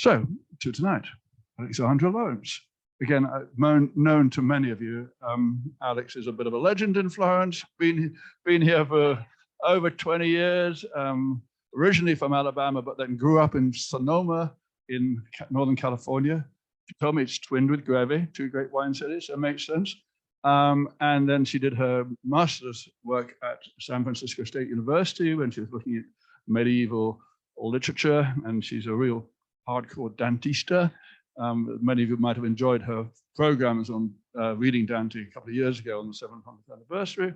So, to tonight, Alexandra Lawrence. Again, known to many of you, Alex is a bit of a legend in Florence, been here for over 20 years, originally from Alabama, but then grew up in Sonoma in Northern California. She told me it's twinned with Greve, two great wine cities, so it makes sense. And then she did her master's work at San Francisco State University when she was looking at medieval literature, and she's a real hardcore Dantista. Many of you might have enjoyed her programs on reading Dante a couple of years ago on the 700th anniversary.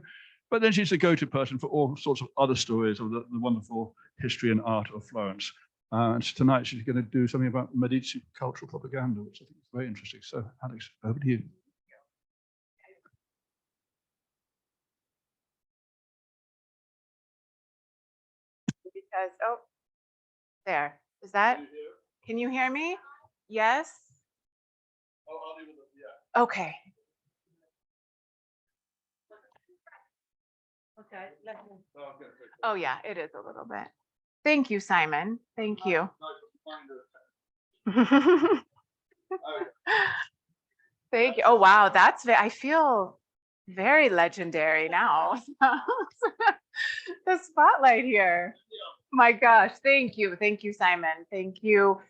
But then she's a go-to person for all sorts of other stories of the wonderful history and art of Florence. And tonight she's going to do something about Medici cultural propaganda, which I think is very interesting. So, Alex, over to you. Because, oh, there. Is that? Can you hear me? Yes? Yeah. Okay. Okay. Oh, yeah, it is a little bit. Thank you, Simon. Thank you. Thank you. Oh, wow. I feel very legendary now. The spotlight here. My gosh. Thank you. Thank you, Simon. Thank you.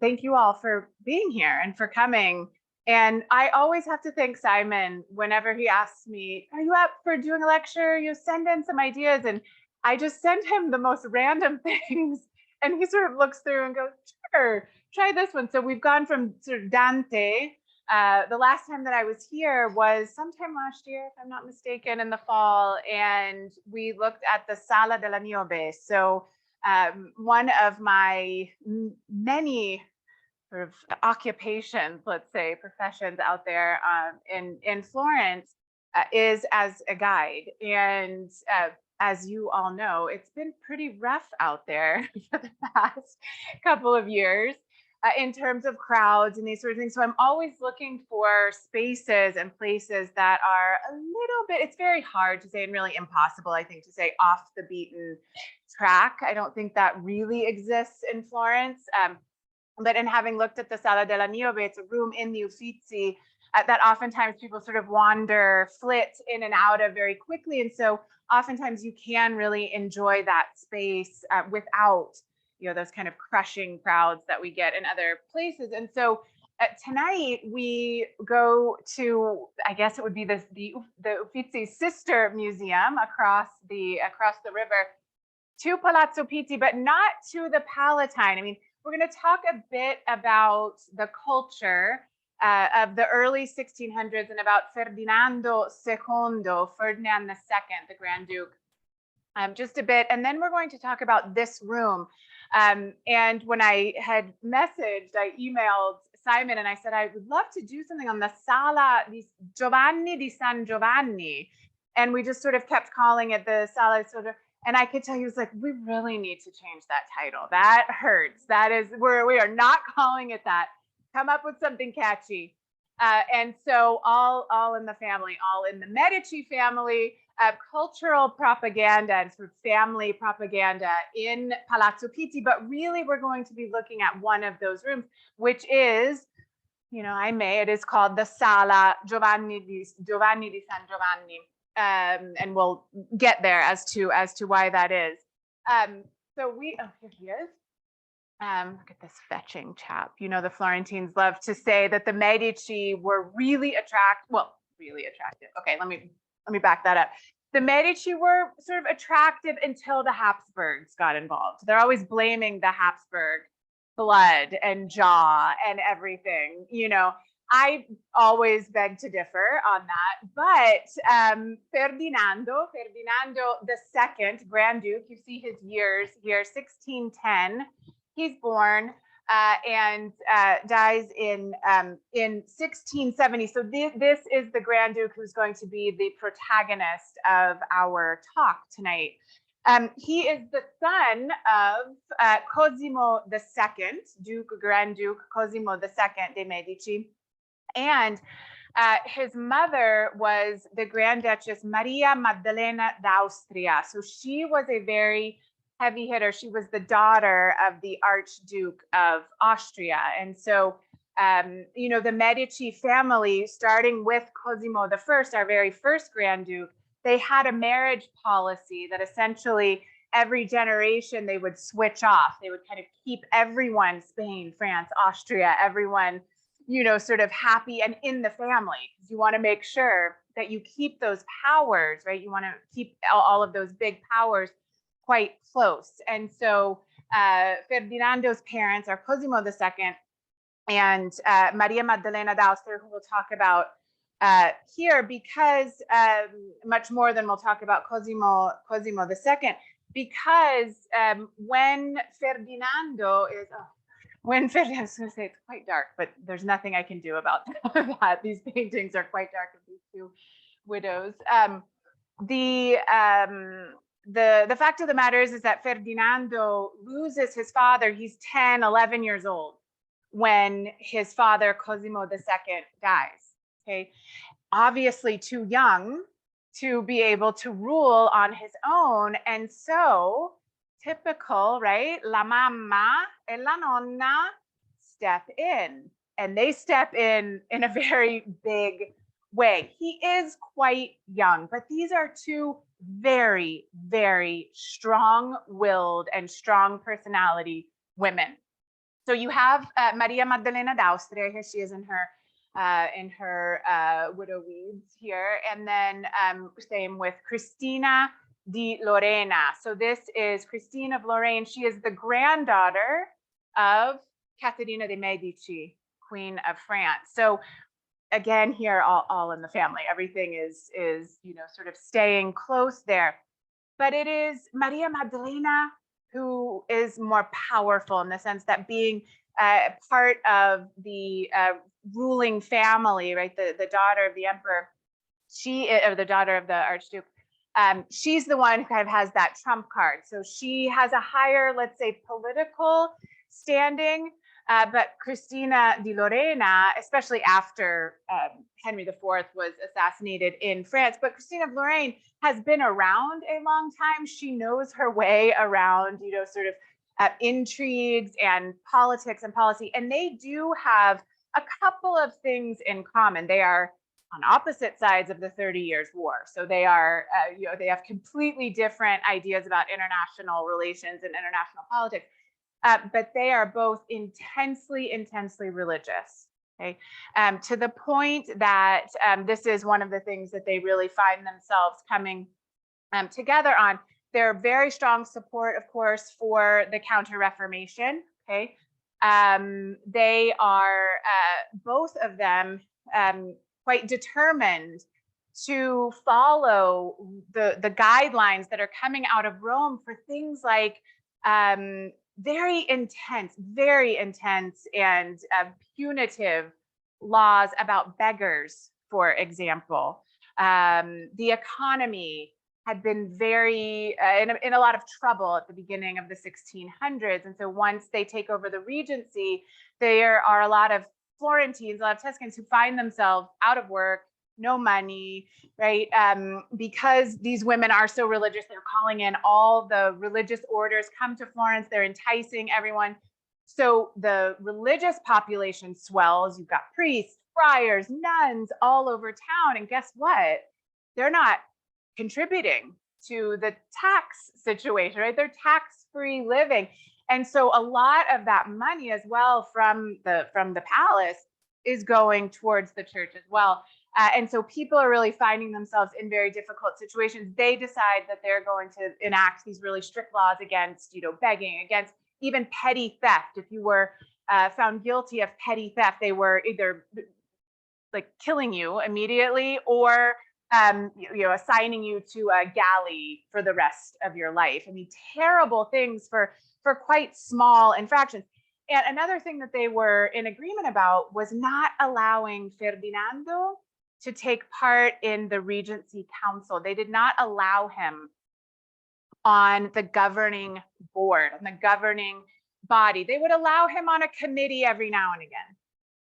Thank you all for being here and for coming. And I always have to thank Simon whenever he asks me, are you up for doing a lecture? You send in some ideas. And I just send him the most random things. And he sort of looks through and goes, sure, try this one. So we've gone from sort of Dante. The last time that I was here was sometime last year, if I'm not mistaken, in the fall. And we looked at the Sala della Niobe. So one of my many sort of occupations, let's say, professions out there in Florence is as a guide. And as you all know, it's been pretty rough out there for the past couple of years in terms of crowds and these sort of things. So I'm always looking for spaces and places that are a little bit, it's very hard to say and really impossible, I think, to say off the beaten track. I don't think that really exists in Florence. But in having looked at the Sala della Niobe, it's a room in the Uffizi that oftentimes people sort of wander, flit in and out of very quickly. And so oftentimes you can really enjoy that space without, you know, those kind of crushing crowds that we get in other places. And so tonight we go to, I guess it would be the Uffizi sister museum across the river to Palazzo Pitti, but not to the Palatine. I mean, we're going to talk a bit about the culture of the early 1600s and about Ferdinando II, Ferdinand II, the Grand Duke, just a bit. And then we're going to talk about this room. And when I had messaged, I emailed Simon and I said, I would love to do something on the Sala di Giovanni di San Giovanni. And we just sort of kept calling it the Sala sort of. And I could tell he was like, we really need to change that title. That hurts. That is, we are not calling it that. Come up with something catchy. And so all in the family, all in the Medici family, cultural propaganda and sort of family propaganda in Palazzo Pitti. But really, we're going to be looking at one of those rooms, which is, you know, it is called the Sala Giovanni di San Giovanni. And we'll get there as to why that is. So here he is. Look at this fetching chap. You know, the Florentines love to say that the Medici were really attractive. Okay, let me back that up. The Medici were sort of attractive until the Habsburgs got involved. They're always blaming the Habsburg blood and jaw and everything, you know. I always beg to differ on that, but Ferdinando II, Grand Duke, you see his years here, 1610, he's born and dies in 1670. So this is the Grand Duke who's going to be the protagonist of our talk tonight. He is the son of Cosimo II, Grand Duke Cosimo II de' Medici. And his mother was the Grand Duchess Maria Maddalena d'Austria. So she was a very heavy hitter. She was the daughter of the Archduke of Austria. And so, you know, the Medici family, starting with Cosimo I, our very first Grand Duke, they had a marriage policy that essentially every generation they would switch off. They would kind of keep everyone, Spain, France, Austria, everyone, you know, sort of happy and in the family. Because you want to make sure that you keep those powers, right? You want to keep all of those big powers quite close. And so Ferdinando's parents are Cosimo II and Maria Maddalena d'Austria, who we'll talk about here, because much more than we'll talk about Cosimo II, because when Ferdinando is, I was going to say it's quite dark, but there's nothing I can do about that. These paintings are quite dark of these two widows. The fact of the matter is that Ferdinando loses his father. He's 10, 11 years old when his father, Cosimo II, dies. Okay, obviously too young to be able to rule on his own. And so, typical, right? La mamma e la nonna step in, and they step in a very big way. He is quite young, but these are two very, very strong-willed and strong personality women. So you have Maria Maddalena d'Austria. Here she is in her widow weeds here, and then same with Cristina di Lorena. So this is Christine of Lorraine. She is the granddaughter of Caterina de' Medici, Queen of France. So again, here all in the family. Everything is you know, sort of staying close there. But it is Maria Maddalena who is more powerful in the sense that being part of the ruling family, right? The daughter of the emperor, or the daughter of the Archduke, she's the one who kind of has that trump card. So she has a higher, let's say, political standing. But Cristina di Lorena, especially after Henry IV was assassinated in France, but Christine of Lorraine has been around a long time. She knows her way around, you know, sort of intrigues and politics and policy. And they do have a couple of things in common. They are on opposite sides of the 30 Years' War. So they are, you know, they have completely different ideas about international relations and international politics. But they are both intensely, intensely religious, okay? To the point that this is one of the things that they really find themselves coming together on. They're very strong support, of course, for the Counter-Reformation, okay? They are, both of them, quite determined to follow the guidelines that are coming out of Rome for things like very intense and punitive laws about beggars, for example. The economy had been very in a lot of trouble at the beginning of the 1600s. And so once they take over the Regency, there are a lot of Florentines, a lot of Tuscans who find themselves out of work, no money, right? Because these women are so religious, they're calling in all the religious orders, come to Florence, they're enticing everyone. So the religious population swells. You've got priests, friars, nuns all over town. And guess what? They're not contributing to the tax situation, right? They're tax-free living. And so a lot of that money as well from the palace is going towards the church as well. And so people are really finding themselves in very difficult situations. They decide that they're going to enact these really strict laws against, you know, begging, against even petty theft. If you were found guilty of petty theft, they were either like killing you immediately or you know, assigning you to a galley for the rest of your life. I mean, terrible things for quite small infractions. And another thing that they were in agreement about was not allowing Ferdinando to take part in the Regency Council. They did not allow him on the governing board, on the governing body. They would allow him on a committee every now and again,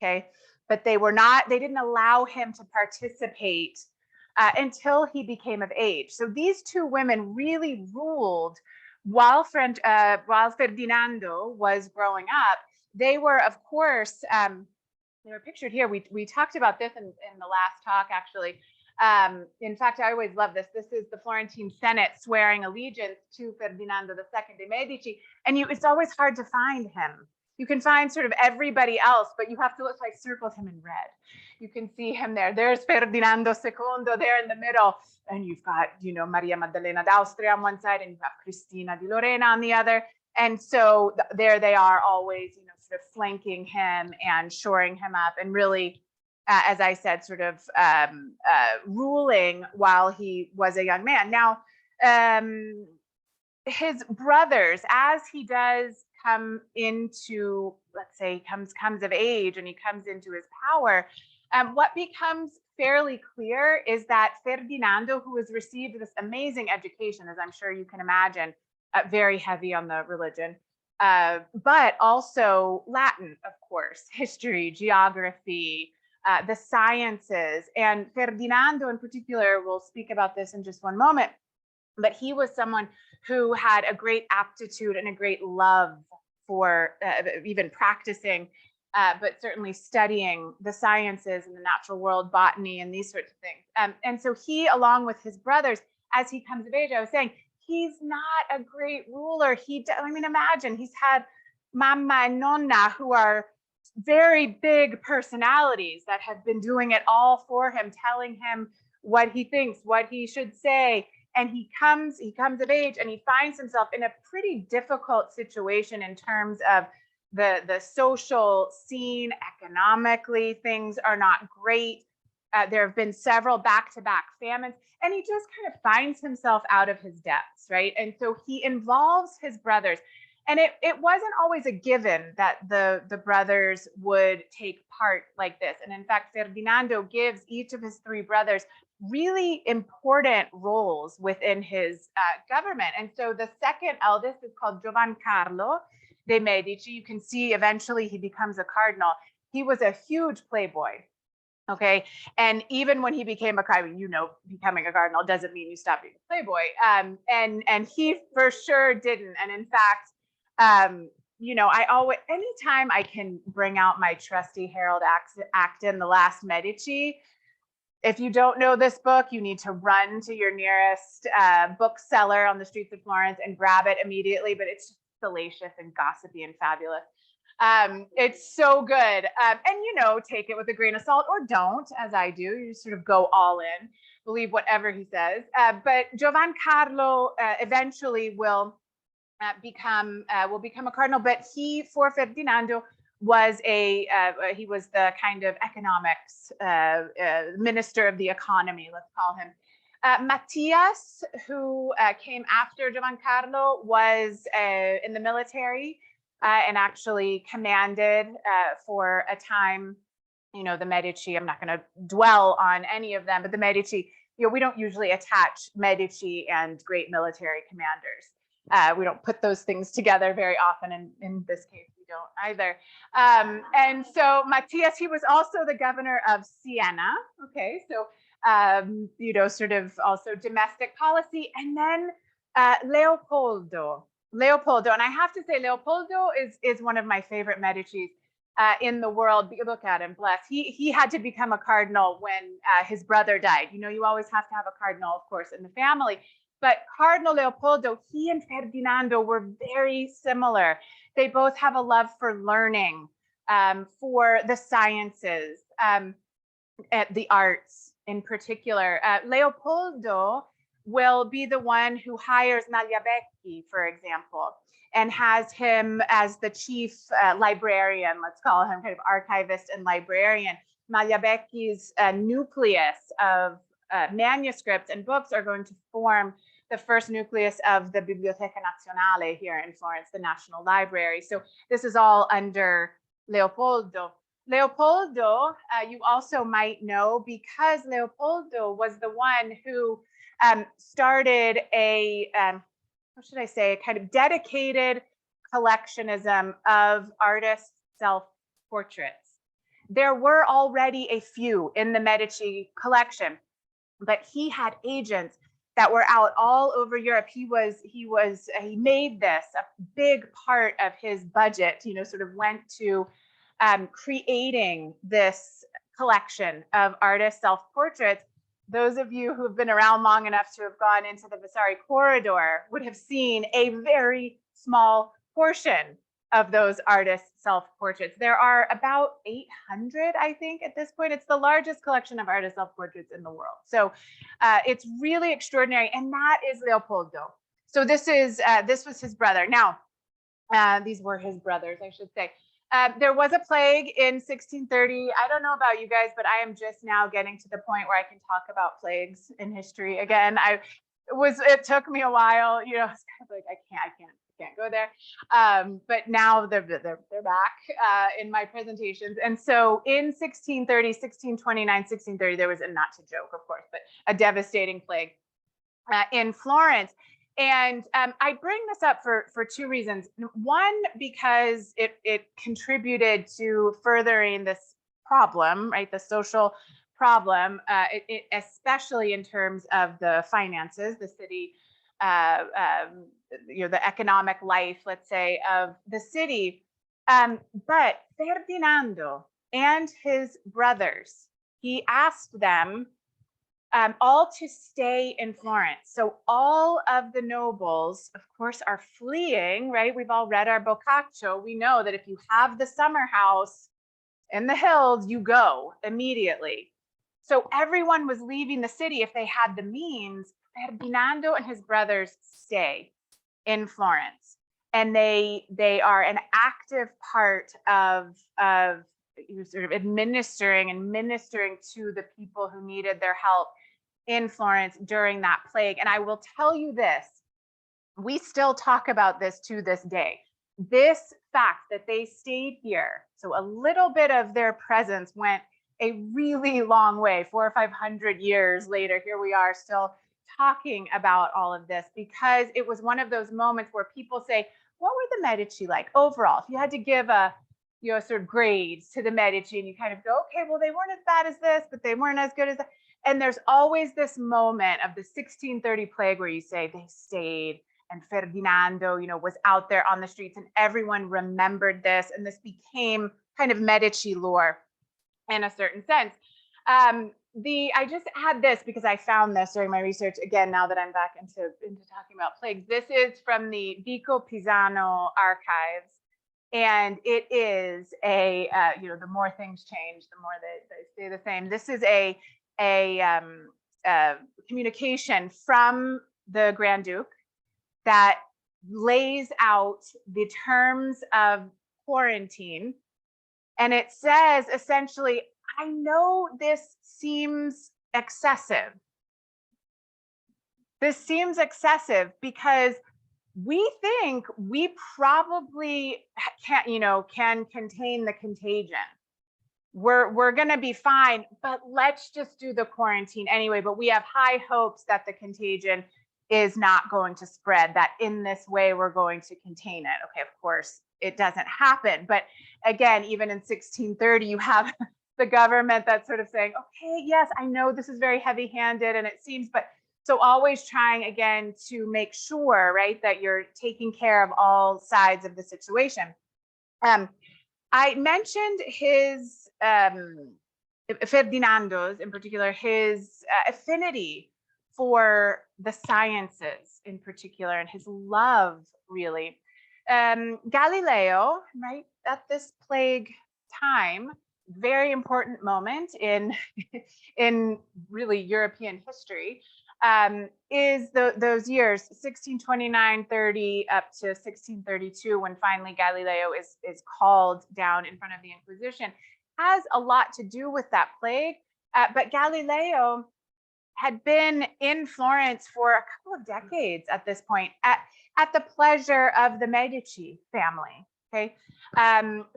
okay? But they didn't allow him to participate until he became of age. So these two women really ruled while Ferdinando was growing up, they were, of course, they were pictured here. We talked about this in the last talk, actually. In fact, I always love this. This is the Florentine Senate swearing allegiance to Ferdinando II de Medici. And it's always hard to find him. You can find sort of everybody else, but you have to look. So I circled him in red. You can see him there. There's Ferdinando II there in the middle. And you've got, Maria Maddalena d'Austria on one side, and you have Cristina di Lorena on the other. And so there they are, always, sort of flanking him and shoring him up, and really, as I said, sort of ruling while he was a young man. Now, his brothers, as he does come into, let's say, comes of age and he comes into his power, what becomes fairly clear is that Ferdinando, who has received this amazing education, as I'm sure you can imagine, very heavy on the religion, but also Latin, of course, history, geography, the sciences. And Ferdinando in particular, we'll speak about this in just one moment, but he was someone who had a great aptitude and a great love for even practicing, but certainly studying the sciences and the natural world, botany, and these sorts of things. And so he, along with his brothers, as he comes of age, I was saying, he's not a great ruler. Imagine, he's had Mamma and Nonna, who are very big personalities that have been doing it all for him, telling him what he thinks, what he should say. And he comes of age, and he finds himself in a pretty difficult situation in terms of the social scene. Economically, things are not great. There have been several back-to-back famines, and he just kind of finds himself out of his depths, right? And so he involves his brothers. And it wasn't always a given that the brothers would take part like this. And in fact, Ferdinando gives each of his three brothers really important roles within his government. And so the second eldest is called Giovancarlo de Medici. You can see eventually he becomes a cardinal. He was a huge playboy. Okay. And even when he became a cardinal, becoming a cardinal doesn't mean you stop being a playboy. And he for sure didn't. And in fact, anytime I can bring out my trusty Harold Acton, The Last Medici. If you don't know this book, you need to run to your nearest bookseller on the streets of Florence and grab it immediately. But it's just salacious and gossipy and fabulous. It's so good. And, take it with a grain of salt, or don't, as I do. You just sort of go all in, believe whatever he says. But Giovancarlo eventually will become a cardinal. But he, for Ferdinando, was he was the kind of economics minister of the economy, let's call him. Matthias, who came after Giovancarlo, was in the military. And actually commanded for a time, the Medici. I'm not going to dwell on any of them, but the Medici, we don't usually attach Medici and great military commanders. We don't put those things together very often. And in this case, we don't either. And so Matthias, he was also the governor of Siena. Okay, so, sort of also domestic policy. And then Leopoldo, and I have to say, Leopoldo is one of my favorite Medicis in the world. Look at him, bless. He had to become a cardinal when his brother died. You always have to have a cardinal, of course, in the family. But Cardinal Leopoldo, he and Ferdinando were very similar. They both have a love for learning, for the sciences, the arts in particular. Leopoldo will be the one who hires Magliabecchi, for example, and has him as the chief librarian, let's call him, kind of archivist and librarian. Magliabecchi's nucleus of manuscripts and books are going to form the first nucleus of the Biblioteca Nazionale here in Florence, the National Library. So this is all under Leopoldo. Leopoldo, you also might know, because Leopoldo was the one who started a kind of dedicated collectionism of artists' self-portraits. There were already a few in the Medici collection, but he had agents that were out all over Europe. He made this a big part of his budget, sort of went to creating this collection of artist self-portraits. Those of you who have been around long enough to have gone into the Vasari corridor would have seen a very small portion of those artist self-portraits. There are about 800, I think, at this point. It's the largest collection of artist self-portraits in the world. So it's really extraordinary. And that is Leopoldo. So this was his brother. Now, these were his brothers, I should say. There was a plague in 1630. I don't know about you guys, but I am just now getting to the point where I can talk about plagues in history again. It took me a while, it's kind of like, I can't go there. But now they're back in my presentations. And so in 1630, 1629, 1630, there was, and not to joke, of course, but a devastating plague in Florence. And I bring this up for two reasons. One, because it contributed to furthering this problem, right? The social problem, especially in terms of the finances, the city, the economic life, let's say, of the city. But Ferdinando and his brothers, he asked them all to stay in Florence. So all of the nobles, of course, are fleeing, right? We've all read our Boccaccio. We know that if you have the summer house in the hills, you go immediately. So everyone was leaving the city if they had the means. Ferdinando and his brothers stay in Florence, and they are an active part of sort of administering to the people who needed their help in Florence during that plague. And I will tell you this, we still talk about this to this day. This fact that they stayed here, so a little bit of their presence went a really long way. 400 or 500 years later, here we are still talking about all of this, because it was one of those moments where people say, what were the Medici like overall? If you had to give a sort of grades to the Medici, and you kind of go, okay, well, they weren't as bad as this, but they weren't as good as that. And there's always this moment of the 1630 plague where you say they stayed, and Ferdinando, was out there on the streets, and everyone remembered this, and this became kind of Medici lore in a certain sense. I just add this because I found this during my research again, now that I'm back into talking about plagues. This is from the Vico Pisano archives. And it is the more things change, the more they stay the same. This is a communication from the Grand Duke that lays out the terms of quarantine. And it says essentially, I know this seems excessive. This seems excessive because we think we probably can contain the contagion. We're going to be fine, but let's just do the quarantine anyway. But we have high hopes that the contagion is not going to spread, that in this way we're going to contain it. Okay, of course, it doesn't happen. But again, even in 1630, you have the government that's sort of saying, okay, yes, I know this is very heavy-handed and it seems, but so always trying again to make sure, right, that you're taking care of all sides of the situation. I mentioned his, Ferdinando's in particular, his affinity for the sciences in particular, and his love, really. Galileo, right, at this plague time, very important moment in really European history, is those years 1629, 30 up to 1632, when finally Galileo is called down in front of the Inquisition, has a lot to do with that plague. But Galileo had been in Florence for a couple of decades at this point, at the pleasure of the Medici family. Okay,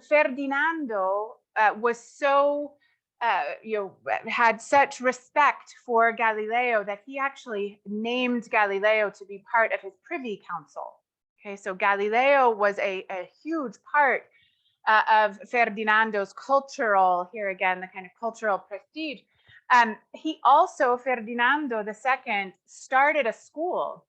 Ferdinando was so had such respect for Galileo that he actually named Galileo to be part of his privy council. Okay, so Galileo was a huge part of Ferdinando's cultural, here again, the kind of cultural prestige. He also, Ferdinando II, started a school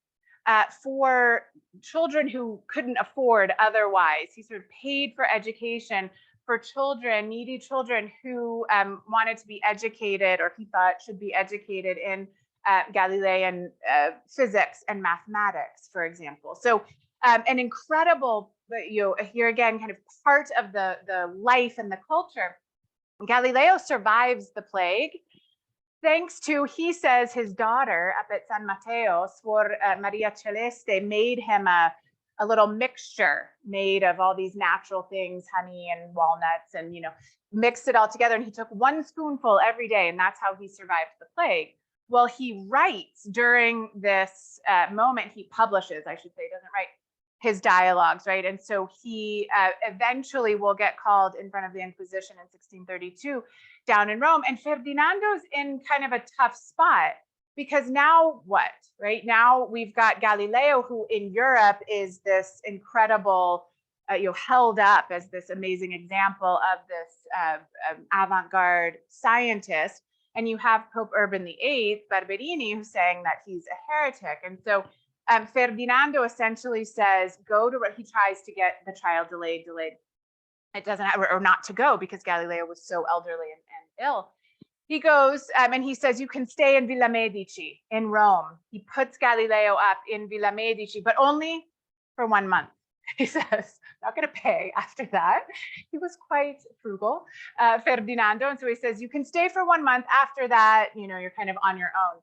for children who couldn't afford otherwise. He sort of paid for education for children, needy children who wanted to be educated, or he thought should be educated in Galilean physics and mathematics, for example. So an incredible, here again, kind of part of the life and the culture. Galileo survives the plague thanks to, he says, his daughter up at San Mateo, Suor Maria Celeste, made him a little mixture made of all these natural things, honey and walnuts, and mixed it all together. And he took one spoonful every day, and that's how he survived the plague. Well, he writes during this moment, he publishes, I should say, doesn't write, his dialogues, right? And so he eventually will get called in front of the Inquisition in 1632 down in Rome. And Ferdinando's in kind of a tough spot, because now what, right? Now we've got Galileo, who in Europe is this incredible, held up as this amazing example of this avant-garde scientist. And you have Pope Urban VIII, Barberini, who's saying that he's a heretic. And so Ferdinando essentially says, he tries to get the trial delayed. It doesn't happen, or not to go, because Galileo was so elderly and ill. He goes and he says, you can stay in Villa Medici in Rome. He puts Galileo up in Villa Medici, but only for 1 month. He says, not going to pay after that. He was quite frugal, Ferdinando. And so he says, you can stay for 1 month. After that, you're kind of on your own.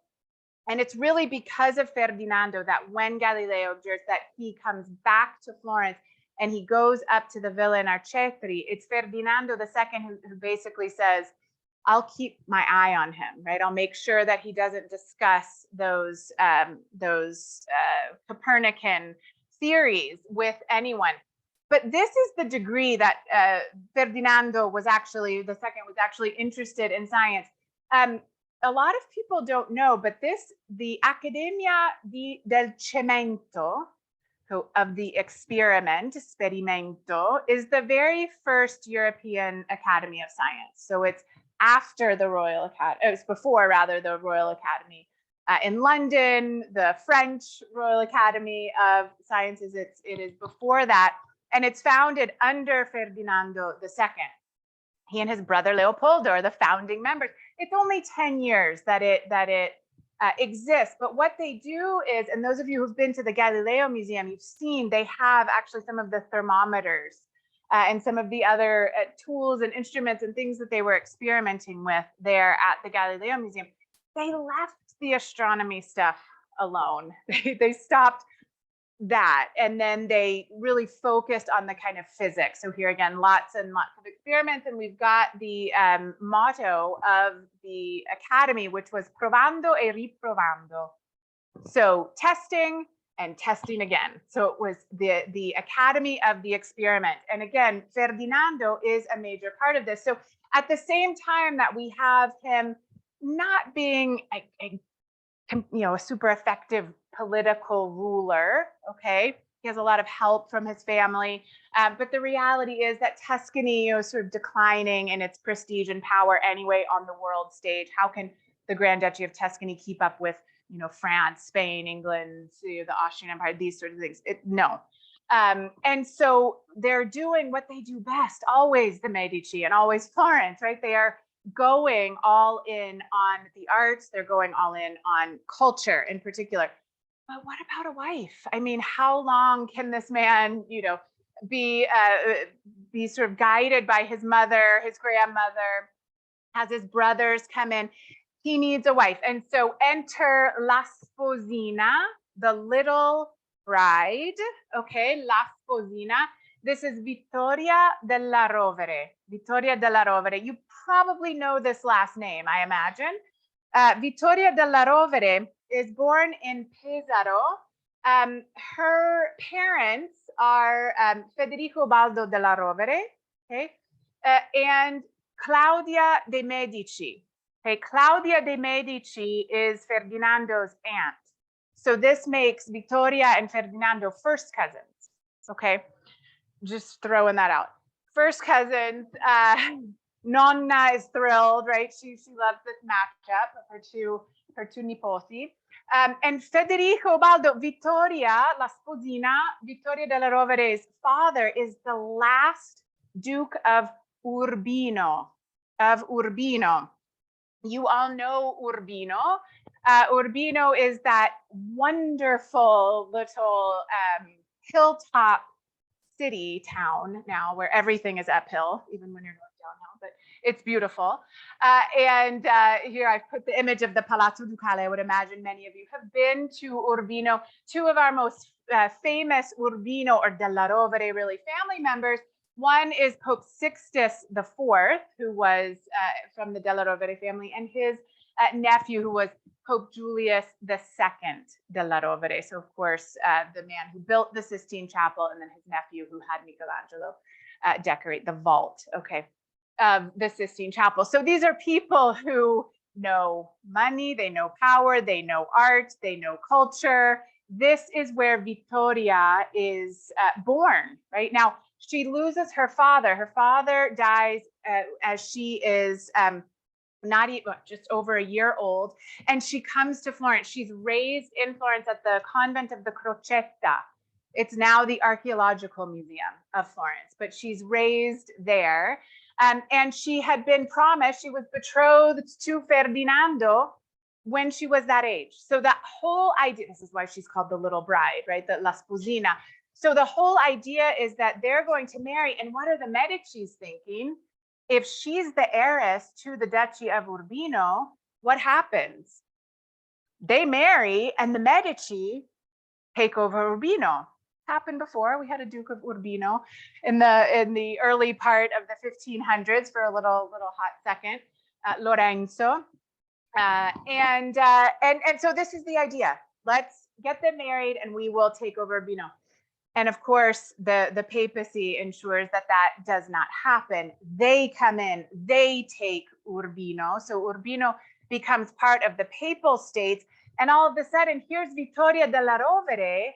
And it's really because of Ferdinando that when Galileo observes that he comes back to Florence and he goes up to the villa in Arcetri, it's Ferdinando II who basically says, I'll keep my eye on him, right? I'll make sure that he doesn't discuss those Copernican theories with anyone. But this is the degree that Ferdinando was actually interested in science. A lot of people don't know, but the Accademia del Cemento, of the Esperimento, is the very first European Academy of Science. So it's after the Royal Academy, it's before rather the Royal Academy in London, the French Royal Academy of Sciences. It is before that, and it's founded under Ferdinando II. He and his brother Leopoldo are the founding members. It's only 10 years that it exists, but what they do is, and those of you who've been to the Galileo Museum, you've seen they have actually some of the thermometers and some of the other tools and instruments and things that they were experimenting with there at the Galileo Museum. They left the astronomy stuff alone. They stopped that, and then they really focused on the kind of physics. So here again, lots and lots of experiments, and we've got the motto of the academy, which was provando e riprovando. So testing and testing again. So it was the academy of the experiment. And again, Ferdinando is a major part of this. So at the same time that we have him not being a super effective political ruler, okay? He has a lot of help from his family, but the reality is that Tuscany, sort of declining in its prestige and power anyway on the world stage. How can the Grand Duchy of Tuscany keep up with, France, Spain, England, the Austrian Empire, these sorts of things? No. And so they're doing what they do best, always the Medici and always Florence, right? They are going all in on the arts. They're going all in on culture in particular. But what about a wife? I mean, how long can this man, be sort of guided by his mother, his grandmother, has his brothers come in? He needs a wife. And so enter la sposina, the little bride, okay, la sposina. This is Vittoria della Rovere. Vittoria della Rovere. You probably know this last name, I imagine. Vittoria della Rovere is born in Pesaro. Her parents are Federico Baldo della Rovere, okay, and Claudia de' Medici. Okay, Claudia de' Medici is Ferdinando's aunt. So this makes Vittoria and Ferdinando first cousins, okay? Just throwing that out. First cousins, Nonna is thrilled, right? She loves this matchup of her two nipoti. And Federico Ubaldo, Vittoria, la sposina, Vittoria della Rovere's father is the last Duke of Urbino. You all know Urbino. Urbino is that wonderful little hilltop city town now where everything is uphill, even when you're going downhill, but it's beautiful. And here I've put the image of the Palazzo Ducale. I would imagine many of you have been to Urbino. Two of our most famous Urbino or della Rovere really family members. One is Pope Sixtus IV, who was from the della Rovere family, and his nephew, who was Pope Julius II della Rovere. So, of course, the man who built the Sistine Chapel, and then his nephew, who had Michelangelo decorate the vault, of the Sistine Chapel. So these are people who know money, they know power, they know art, they know culture. This is where Vittoria is born, right? Now, she loses her father. Her father dies as she is just over a year old, and she comes to Florence. She's raised in Florence at the convent of the Crocetta. It's now the Archaeological Museum of Florence, but she's raised there. And she had been promised, she was betrothed to Ferdinando when she was that age. So that whole idea, this is why she's called the little bride, right? The La Sposina. So the whole idea is that they're going to marry. And what are the Medicis thinking? If she's the heiress to the Duchy of Urbino, what happens? They marry and the Medici take over Urbino. Happened before. We had a Duke of Urbino in the early part of the 1500s for a little hot second, Lorenzo. And so this is the idea. Let's get them married and we will take over Urbino. And of course, the papacy ensures that that does not happen. They come in, they take Urbino. So Urbino becomes part of the papal states. And all of a sudden, here's Vittoria della Rovere,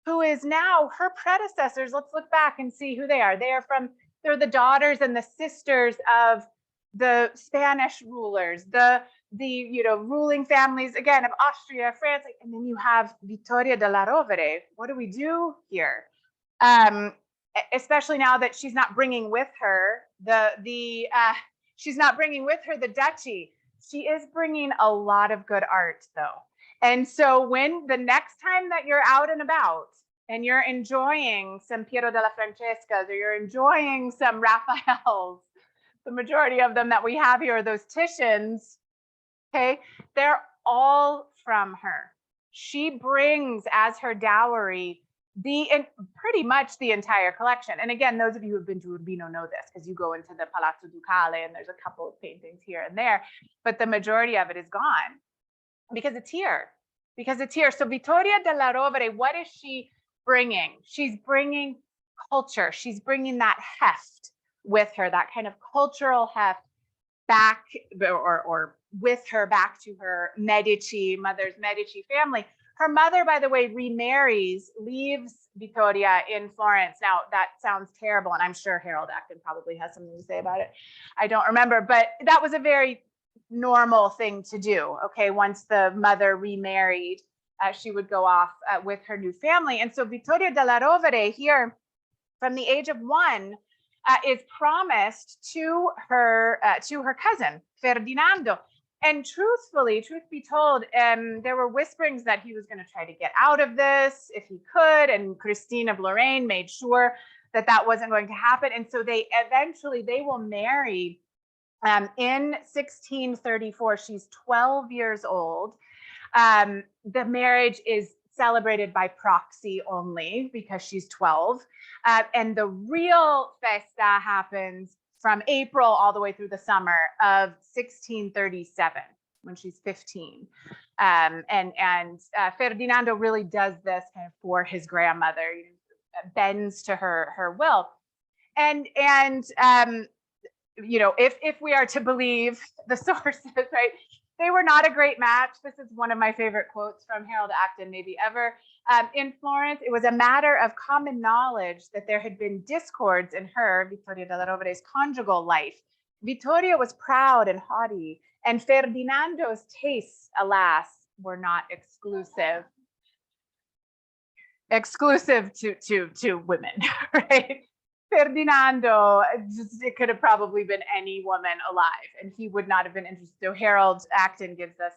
who is now her predecessors. Let's look back and see who they are. They're the daughters and the sisters of the Spanish rulers, the ruling families, again, of Austria, France, and then you have Vittoria della Rovere. What do we do here? Especially now that she's not bringing with her she's not bringing with her the duchy. She is bringing a lot of good art, though. And so when the next time that you're out and about and you're enjoying some Piero della Francescas or you're enjoying some Raphaels, the majority of them that we have here are those Titians, okay? They're all from her. She brings as her dowry pretty much the entire collection. And again, those of you who have been to Urbino know this because you go into the Palazzo Ducale and there's a couple of paintings here and there, but the majority of it is gone. Because it's here. So Vittoria della Rovere, what is she bringing? She's bringing culture. She's bringing that heft with her, that kind of cultural heft back or with her back to her mother's Medici family. Her mother, by the way, remarries, leaves Vittoria in Florence. Now, that sounds terrible, and I'm sure Harold Acton probably has something to say about it. I don't remember, but that was a very normal thing to do. Okay, once the mother remarried, she would go off with her new family. And so Vittoria della Rovere here, from the age of 1, is promised to her cousin Ferdinando. And truthfully, truth be told, there were whisperings that he was going to try to get out of this if he could. And Christine of Lorraine made sure that that wasn't going to happen. And so they will marry. In 1634, she's 12 years old. The marriage is celebrated by proxy only because she's 12. And the real festa happens from April all the way through the summer of 1637 when she's 15. And Ferdinando really does this kind of for his grandmother, bends to her will. And if we are to believe the sources, right, they were not a great match. This is one of my favorite quotes from Harold Acton, maybe ever. In Florence, it was a matter of common knowledge that there had been discords in her, Vittoria della Rovere's, conjugal life Vittoria was proud and haughty, and Ferdinando's tastes, alas, were not exclusive to women, right? Ferdinando, it could have probably been any woman alive, and he would not have been interested. So Harold Acton gives us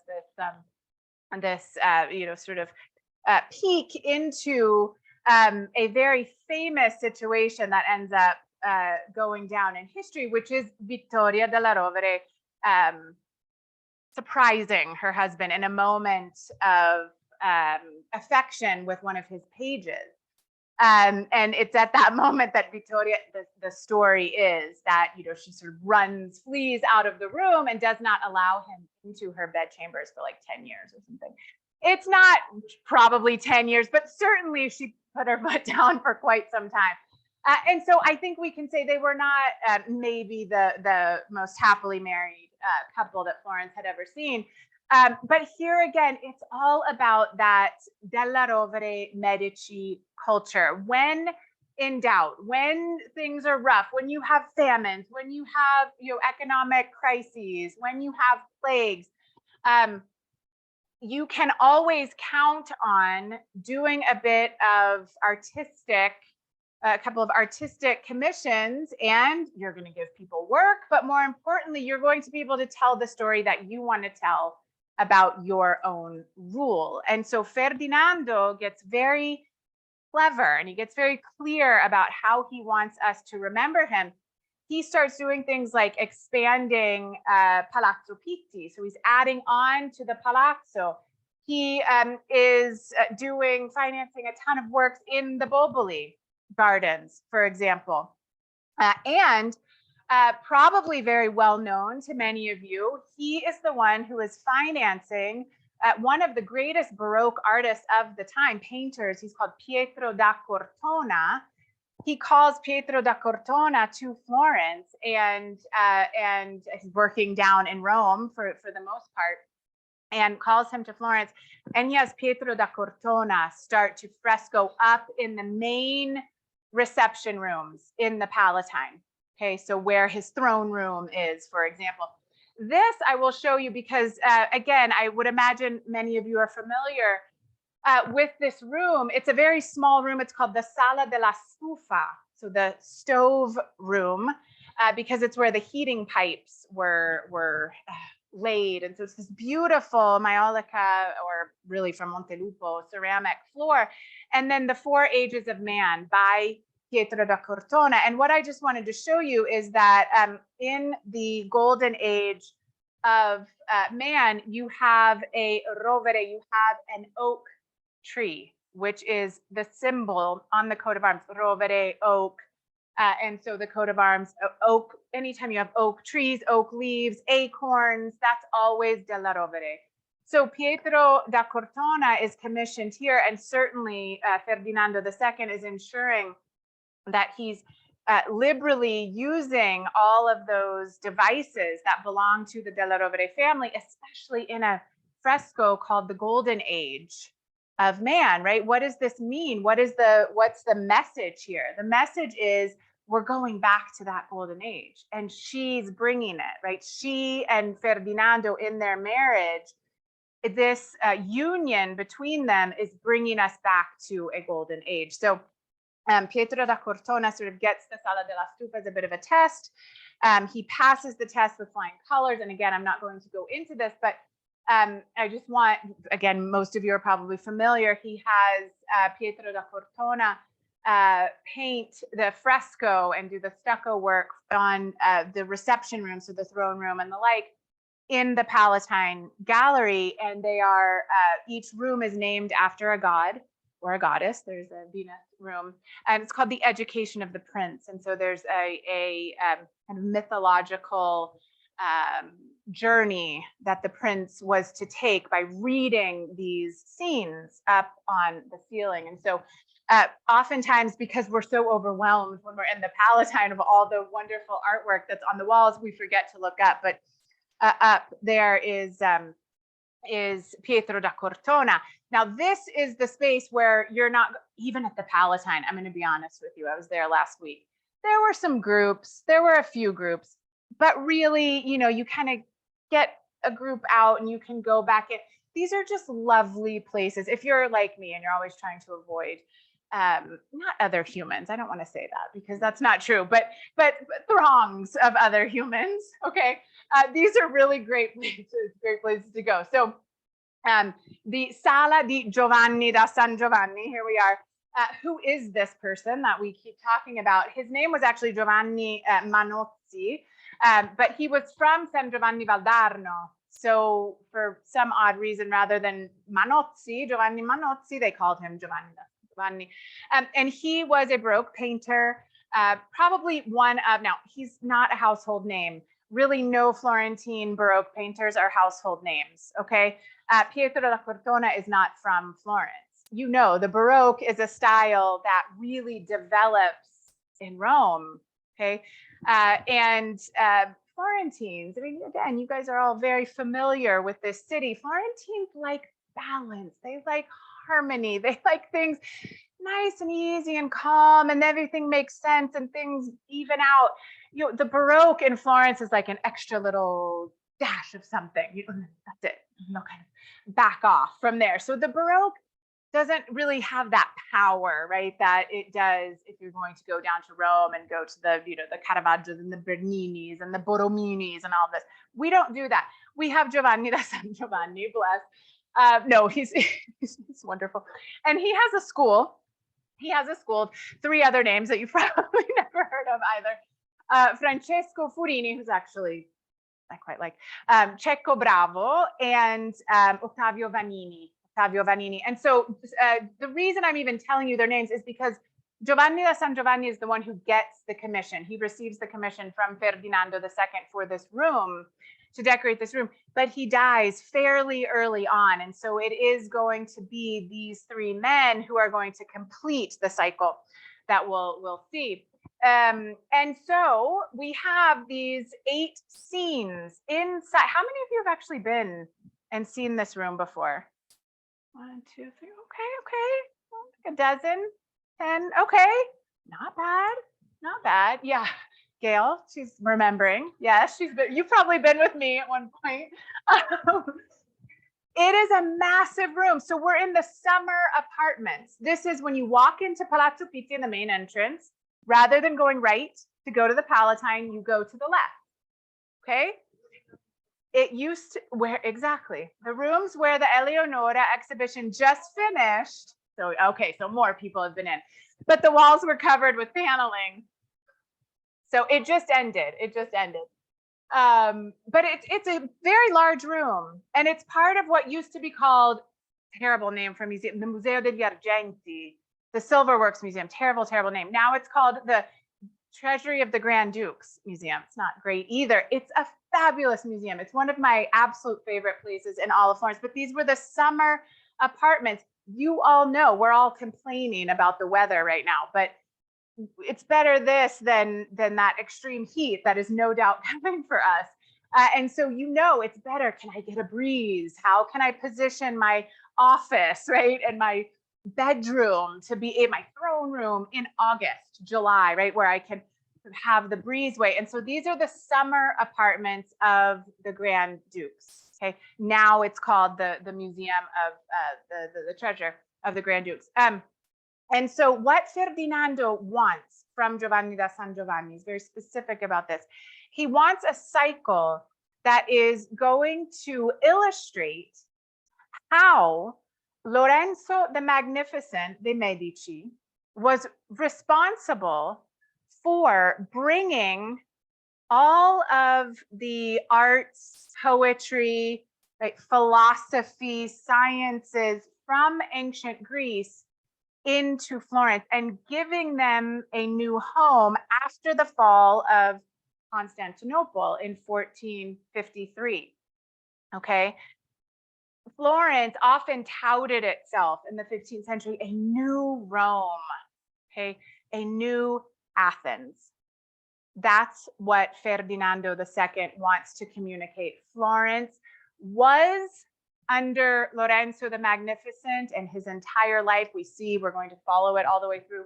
this sort of peek into a very famous situation that ends up going down in history, which is Vittoria della Rovere surprising her husband in a moment of affection with one of his pages. And it's at that moment that Vittoria, the story is that, she sort of flees out of the room and does not allow him into her bedchambers for like 10 years or something. It's not probably 10 years, but certainly she put her foot down for quite some time. And so I think we can say they were not maybe the most happily married couple that Florence had ever seen. But here again, it's all about that Della Rovere Medici culture. When in doubt, when things are rough, when you have famines, when you have economic crises, when you have plagues, you can always count on doing a couple of artistic commissions, and you're going to give people work, but more importantly, you're going to be able to tell the story that you want to tell about your own rule. And so Ferdinando gets very clever and he gets very clear about how he wants us to remember him. He starts doing things like expanding Palazzo Pitti. So he's adding on to the Palazzo. He is financing a ton of works in the Boboli gardens, for example. And probably very well known to many of you, he is the one who is financing one of the greatest Baroque artists of the time, painters. He's called Pietro da Cortona. He calls Pietro da Cortona to Florence, and he's working down in Rome for the most part, and calls him to Florence. And he has Pietro da Cortona start to fresco up in the main reception rooms in the Palatine. Okay, so where his throne room is, for example. This I will show you because, again, I would imagine many of you are familiar with this room. It's a very small room. It's called the Sala della Stufa, so the stove room, because it's where the heating pipes were laid. And so it's this beautiful maiolica, or really from Montelupo, ceramic floor. And then the Four Ages of Man by Pietro da Cortona. And what I just wanted to show you is that in the golden age of man, you have a rovere, you have an oak tree, which is the symbol on the coat of arms, rovere, oak. And so the coat of arms, oak, anytime you have oak trees, oak leaves, acorns, that's always della rovere. So Pietro da Cortona is commissioned here, and certainly Ferdinando II is ensuring that he's liberally using all of those devices that belong to the Della Rovere family, especially in a fresco called the Golden Age of Man, right? What does this mean? What's the message here? The message is we're going back to that golden age, and she's bringing it, right? She and Ferdinando in their marriage, this union between them is bringing us back to a golden age. So Pietro da Cortona sort of gets the Sala della Stufa as a bit of a test. He passes the test with flying colors. And again, I'm not going to go into this, but I just want, again, most of you are probably familiar. He has Pietro da Cortona paint the fresco and do the stucco work on the reception room, so the throne room and the like, in the Palatine Gallery. And they are, each room is named after a god or a goddess. There's a Venus room, and it's called the Education of the Prince. And so there's a kind of mythological journey that the prince was to take by reading these scenes up on the ceiling. And so oftentimes, because we're so overwhelmed when we're in the Palatine of all the wonderful artwork that's on the walls, we forget to look up. But up there is Pietro da Cortona. Now, this is the space where you're not, even at the Palatine, I'm going to be honest with you, I was there last week. There were some groups, there were a few groups, but really, you know, you kind of get a group out and you can go back in. These are just lovely places. If you're like me and you're always trying to avoid not other humans, I don't want to say that because that's not true, but throngs of other humans. Okay, these are really great places to go. So the Sala di Giovanni da San Giovanni, here we are. Who is this person that we keep talking about? His name was actually Giovanni Manozzi, but he was from San Giovanni Valdarno. So for some odd reason, rather than Manozzi, Giovanni Manozzi, they called him Giovanni da Giovanni. And he was a Baroque painter, probably one of, now he's not a household name. Really no Florentine Baroque painters are household names, okay? Pietro da Cortona is not from Florence. You know, the Baroque is a style that really develops in Rome, okay? Florentines, I mean, again, you guys are all very familiar with this city. Florentines like balance, they like harmony, they like things nice and easy and calm, and everything makes sense and things even out. You know, the Baroque in Florence is like an extra little dash of something. That's it. No kind of back off from there. So the Baroque doesn't really have that power, right? That it does if you're going to go down to Rome and go to the, you know, the Caravaggios and the Berninis and the Borrominis and all this. We don't do that. We have Giovanni da San Giovanni, bless. No, he's wonderful. And he has a school. He has a school, 3 other names that you've probably never heard of either. Francesco Furini, who's actually, I quite like, Cecco Bravo, and Ottavio Vanini. And so the reason I'm even telling you their names is because Giovanni da San Giovanni is the one who gets the commission. He receives the commission from Ferdinando II for this room, to decorate this room, but he dies fairly early on. And so it is going to be these 3 men who are going to complete the cycle that we'll see. And so we have these 8 scenes inside. How many of you have actually been and seen this room before? 1, 2, 3. Okay. A dozen, 10. Okay. Not bad. Yeah. Gail, she's remembering. Yes, you've probably been with me at one point. It is a massive room. So we're in the summer apartments. This is when you walk into Palazzo Pitti in the main entrance, rather than going right to go to the Palatine, you go to the left. Okay. It used to, where exactly the rooms where the Eleonora exhibition just finished. So, okay, so more people have been in, but the walls were covered with paneling. So it just ended. But it's a very large room, and it's part of what used to be called, terrible name for a museum, the Museo degli Argenti, the Silverworks Museum. Terrible name. Now it's called the Treasury of the Grand Dukes Museum. It's not great either. It's a fabulous museum. It's one of my absolute favorite places in all of Florence. But these were the summer apartments. You all know we're all complaining about the weather right now, but it's better this than that extreme heat that is no doubt coming for us. And so, you know, it's better. Can I get a breeze? How can I position my office, right? And my bedroom to be in my throne room in August, July, right? Where I can have the breezeway. And so these are the summer apartments of the Grand Dukes. Okay. Now it's called the Museum of the Treasure of the Grand Dukes. And so what Ferdinando wants from Giovanni da San Giovanni is very specific about this. He wants a cycle that is going to illustrate how Lorenzo the Magnificent, the Medici, was responsible for bringing all of the arts, poetry, right, philosophy, sciences from ancient Greece into Florence and giving them a new home after the fall of Constantinople in 1453. Okay. Florence often touted itself in the 15th century, a new Rome, okay, a new Athens. That's what Ferdinando II wants to communicate. Florence was under Lorenzo the Magnificent, and his entire life, we see, we're going to follow it all the way through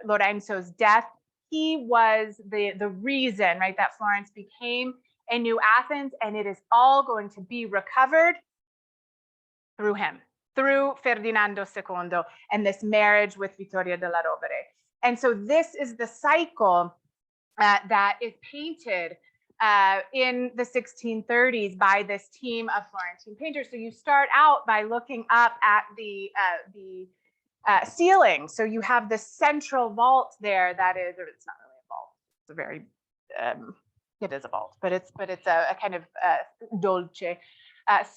Lorenzo's death. he was the reason, right, that Florence became a new Athens, and it is all going to be recovered through him, through Ferdinando II and this marriage with Vittoria della Rovere. And so this is the cycle that is painted in the 1630s by this team of Florentine painters. So you start out by looking up at the ceiling. So you have the central vault there that is, or it's not really a vault, it's a very, it is a vault, but it's a kind of dolce,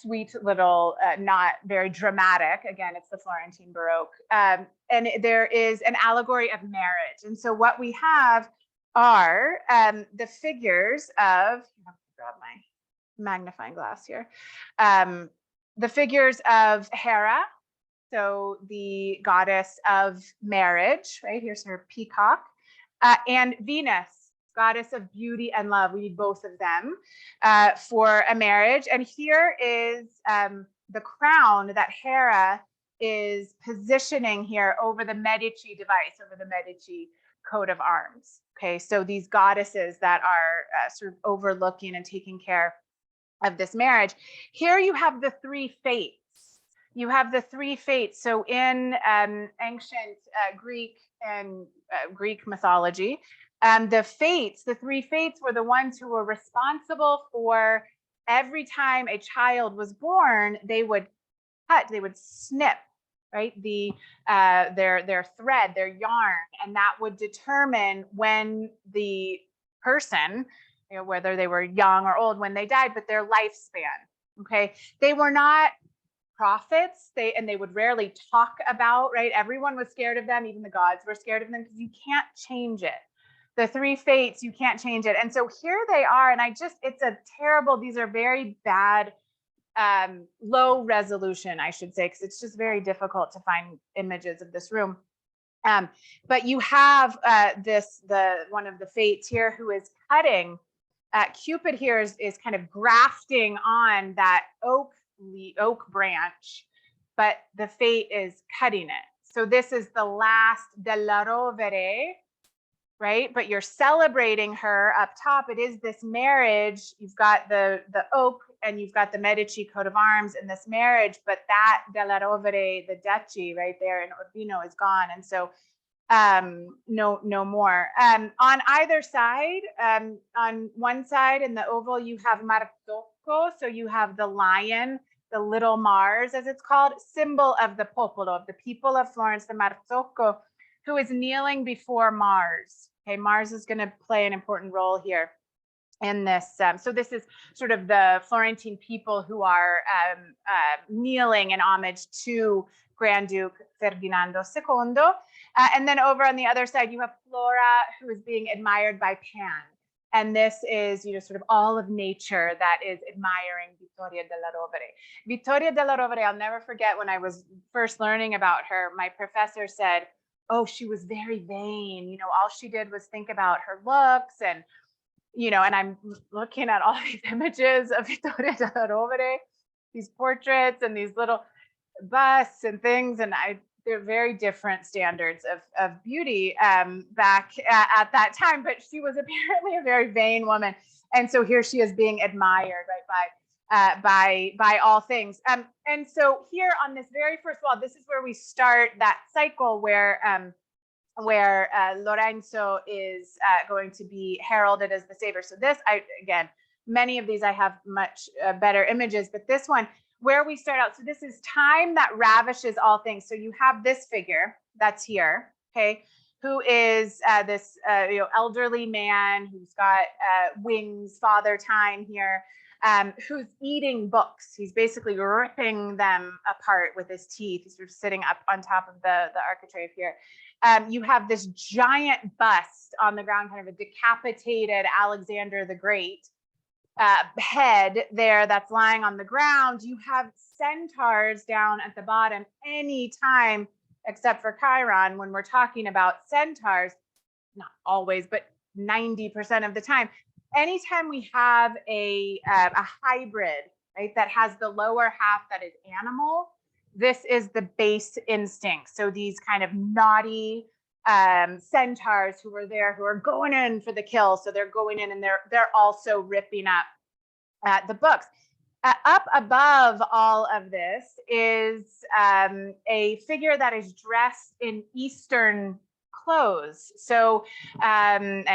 sweet little, not very dramatic. Again, it's the Florentine Baroque. And there is an allegory of marriage. And so what we have are the figures of, I have to grab my magnifying glass here, the figures of Hera, so the goddess of marriage, right? Here's her peacock, and Venus, goddess of beauty and love. We need both of them for a marriage. And here is the crown that Hera is positioning here over the Medici device, over the Medici coat of arms. Okay, so these goddesses that are sort of overlooking and taking care of this marriage. Here you have the three fates. You have the three fates. So in ancient Greek and Greek mythology, the fates, the three fates, were the ones who were responsible for every time a child was born, they would cut, they would snip, right, their thread, their yarn, and that would determine when the person, you know, whether they were young or old, when they died, but their lifespan. Okay, they were not prophets, they would rarely talk about, right? Everyone was scared of them, even the gods were scared of them, because you can't change it. The three fates, you can't change it. And so here they are, and it's a terrible, these are very bad, low resolution, I should say, because it's just very difficult to find images of this room. But you have one of the fates here who is cutting, Cupid here is kind of grafting on that oak branch, but the fate is cutting it. So this is the last della Rovere, right? But you're celebrating her up top. It is this marriage. You've got the oak and you've got the Medici coat of arms in this marriage, but that della Rovere, the duchy right there in Urbino, is gone. And so no more. On either side, on one side in the oval, you have Marzocco. So you have the lion, the little Mars, as it's called, symbol of the popolo, of the people of Florence, the Marzocco, who is kneeling before Mars. Okay, Mars is going to play an important role here in this. So this is sort of the Florentine people who are kneeling in homage to Grand Duke Ferdinando II. And then over on the other side, you have Flora, who is being admired by Pan. And this is, you know, sort of all of nature that is admiring Vittoria della Rovere. Vittoria della Rovere, I'll never forget when I was first learning about her, my professor said, oh, she was very vain. You know, all she did was think about her looks and, you know, and I'm looking at all these images of Vittoria della Rovere, these portraits and these little busts and things. And they're very different standards of beauty back at that time, but she was apparently a very vain woman. And so here she is being admired, right, by all things. And so here on this very first wall, this is where we start that cycle where Lorenzo is going to be heralded as the savior. So this, again, many of these I have much better images, but this one, where we start out, so this is time that ravishes all things. So you have this figure that's here, okay, who is this elderly man who's got wings, Father Time here, who's eating books. He's basically ripping them apart with his teeth. He's sort of sitting up on top of the architrave here. You have this giant bust on the ground, kind of a decapitated Alexander the Great head there that's lying on the ground. You have centaurs down at the bottom. Anytime, except for Chiron, when we're talking about centaurs, not always, but 90% of the time, anytime we have a hybrid, right, that has the lower half that is animal, this is the base instinct. So these kind of naughty, centaurs who were there, who are going in for the kill. So they're going in and they're also ripping up the books. Up above all of this is a figure that is dressed in Eastern clothes, so and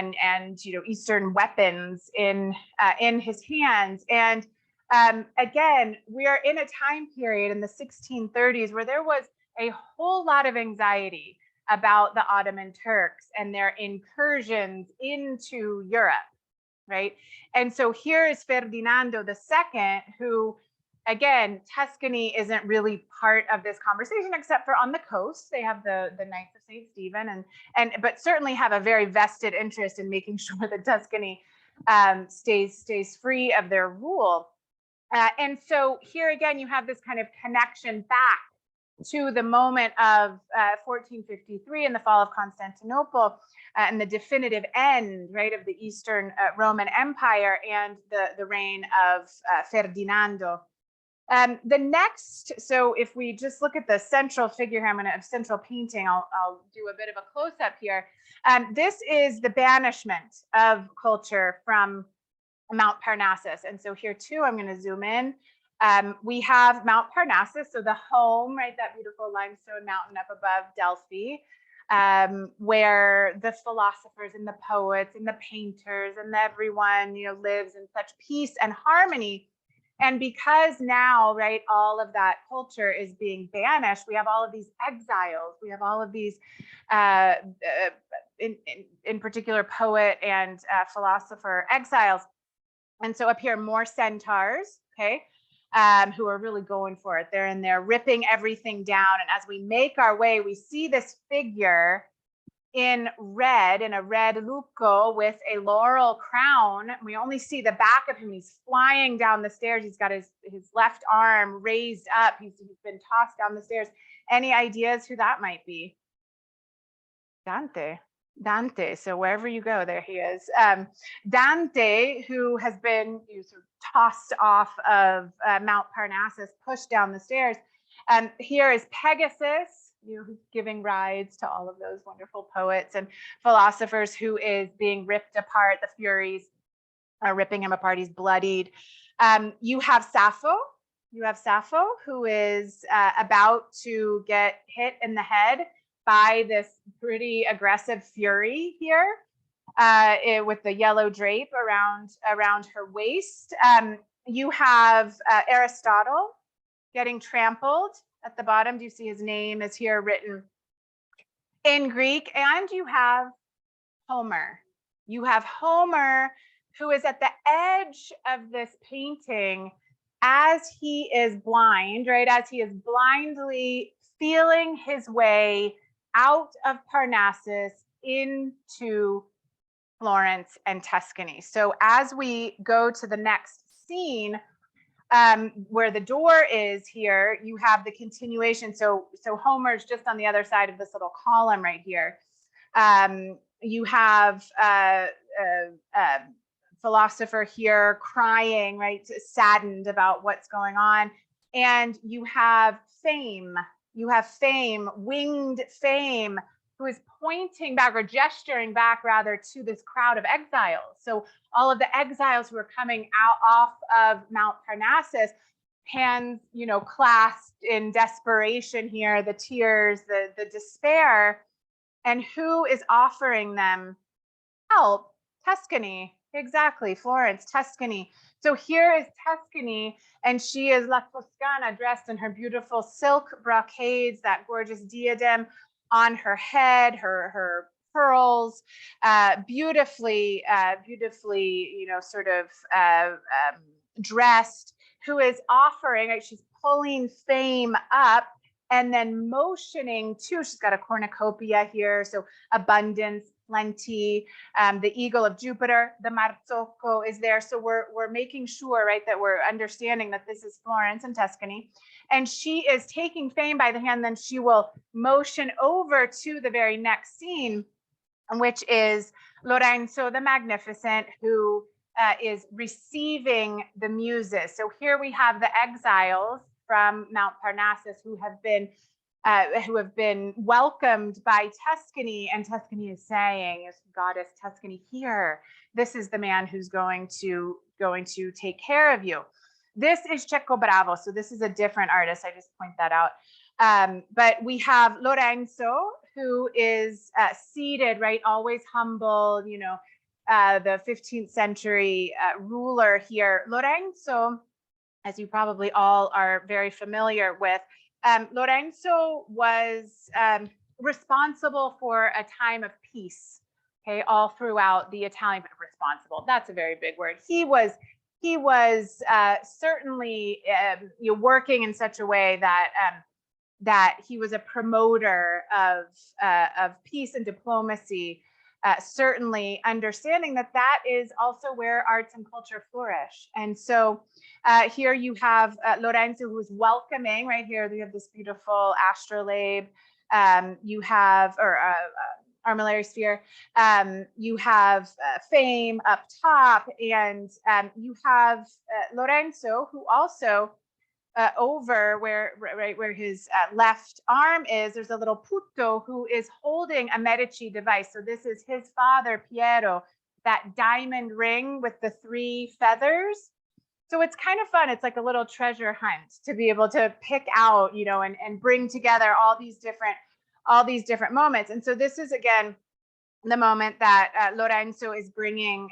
Eastern weapons in his hands. And again, we are in a time period in the 1630s where there was a whole lot of anxiety about the Ottoman Turks and their incursions into Europe, right? And so here is Ferdinando II, who, again, Tuscany isn't really part of this conversation except for on the coast. They have the Knights of St. Stephen, but certainly have a very vested interest in making sure that Tuscany stays free of their rule. And so here again, you have this kind of connection back to the moment of 1453 and the fall of Constantinople and the definitive end, right, of the Eastern Roman Empire and the reign of Ferdinando. The next, so if we just look at the central figure here, I'm going to have central painting. I'll do a bit of a close up here. This is the banishment of culture from Mount Parnassus. And so here too, I'm going to zoom in. We have Mount Parnassus, so the home, right, that beautiful limestone mountain up above Delphi, where the philosophers and the poets and the painters and everyone, lives in such peace and harmony. And because now, right, all of that culture is being banished, we have all of these exiles, we have all of these, in particular, poet and philosopher exiles. And so up here, more centaurs, okay, who are really going for it. They're in there ripping everything down. And as we make our way, we see this figure in red, in a red lucco with a laurel crown. We only see the back of him. He's flying down the stairs. He's got his left arm raised up. He's been tossed down the stairs. Any ideas who that might be? Dante. So wherever you go, there he is. Dante, who has been sort of tossed off of Mount Parnassus, pushed down the stairs. Here is Pegasus, who's giving rides to all of those wonderful poets and philosophers, who is being ripped apart. The Furies are ripping him apart. He's bloodied. You have Sappho. Who is about to get hit in the head by this pretty aggressive Fury here, with the yellow drape around her waist. You have Aristotle getting trampled at the bottom. Do you see his name is here written in Greek? And you have Homer. Who is at the edge of this painting as he is blind, right? As he is blindly feeling his way out of Parnassus into Florence and Tuscany. So as we go to the next scene, where the door is here, you have the continuation. So Homer's just on the other side of this little column right here. You have philosopher here crying, right, saddened about what's going on. And you have Fame, winged Fame, who is pointing back or gesturing back rather to this crowd of exiles. So all of the exiles who are coming out off of Mount Parnassus, hands, clasped in desperation here, the tears, the despair. And who is offering them help? Tuscany. Exactly, Florence, Tuscany. So here is Tuscany, and she is La Toscana, dressed in her beautiful silk brocades, that gorgeous diadem on her head, her pearls, beautifully, dressed, who is offering, right, she's pulling Fame up and then motioning to, she's got a cornucopia here, so abundance, plenty, the eagle of Jupiter, the marzocco is there. So we're making sure, right, that we're understanding that this is Florence and Tuscany. And she is taking Fame by the hand, then she will motion over to the very next scene, which is Lorenzo the Magnificent, who is receiving the muses. So here we have the exiles from Mount Parnassus who have been who have been welcomed by Tuscany, and Tuscany is saying, Goddess Tuscany, here, this is the man who's going to take care of you. This is Cecco Bravo, so this is a different artist. I just point that out. But we have Lorenzo, who is seated, right, always humble, you know, the 15th century ruler here. Lorenzo, as you probably all are very familiar with, Lorenzo was responsible for a time of peace, okay, all throughout the Italian. Responsible, that's a very big word. He was certainly working in such a way that that he was a promoter of peace and diplomacy, certainly understanding that that is also where arts and culture flourish. And so here you have Lorenzo, who is welcoming, right here we have this beautiful astrolabe, you have, or armillary sphere, you have Fame up top, and you have Lorenzo, who also over where his left arm is, there's a little Putto who is holding a Medici device. So this is his father, Piero, that diamond ring with the 3 feathers. So it's kind of fun. It's like a little treasure hunt to be able to pick out, you know, and bring together all these different moments. And so this is, again, the moment that Lorenzo is bringing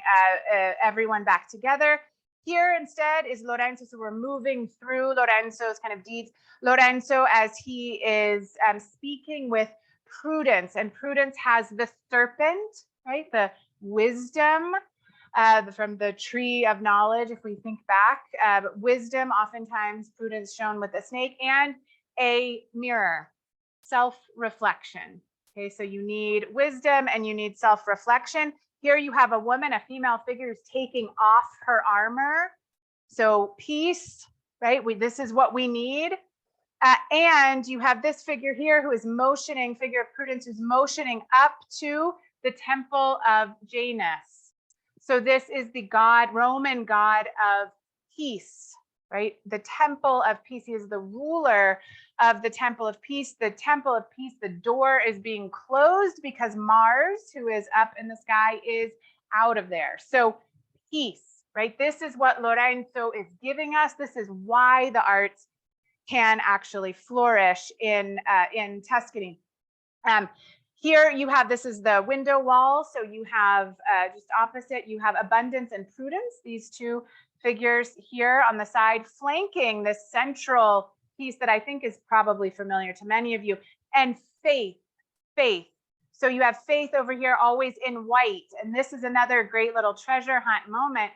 everyone back together. Here instead is Lorenzo, so we're moving through Lorenzo's kind of deeds. Lorenzo, as he is speaking with Prudence, and Prudence has the serpent, right? The wisdom from the tree of knowledge, if we think back. Wisdom, oftentimes Prudence shown with a snake, and a mirror, self-reflection. Okay, so you need wisdom and you need self-reflection. Here you have a woman, a female figure, who's taking off her armor. So peace, right? This is what we need. And you have this figure here who is motioning, figure of Prudence, who's motioning up to the temple of Janus. So this is the god, Roman god of peace, right? The temple of peace. He is the ruler of the temple of peace. The temple of peace, the door is being closed because Mars, who is up in the sky, is out of there. So peace, right? This is what Lorenzo is giving us. This is why the arts can actually flourish in Tuscany. Here you have, this is the window wall. So you have just opposite, you have abundance and prudence, these 2 figures here on the side, flanking this central piece that I think is probably familiar to many of you, and faith. So you have faith over here, always in white. And this is another great little treasure hunt moment,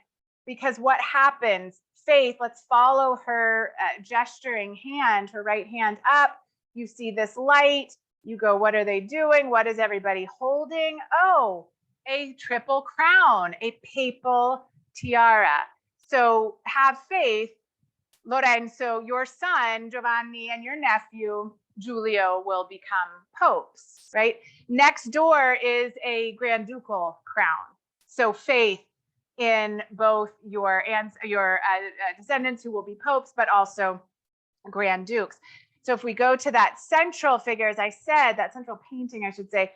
because what happens, Faith, let's follow her gesturing hand, her right hand up. You see this light. You go, what are they doing? What is everybody holding? Oh, a triple crown, a papal tiara. So have faith, Lorenzo, your son, Giovanni, and your nephew, Giulio, will become popes, right? Next door is a Grand Ducal crown. So faith in both your descendants who will be popes, but also Grand Dukes. So if we go to that central figure, as I said, that central painting, I should say,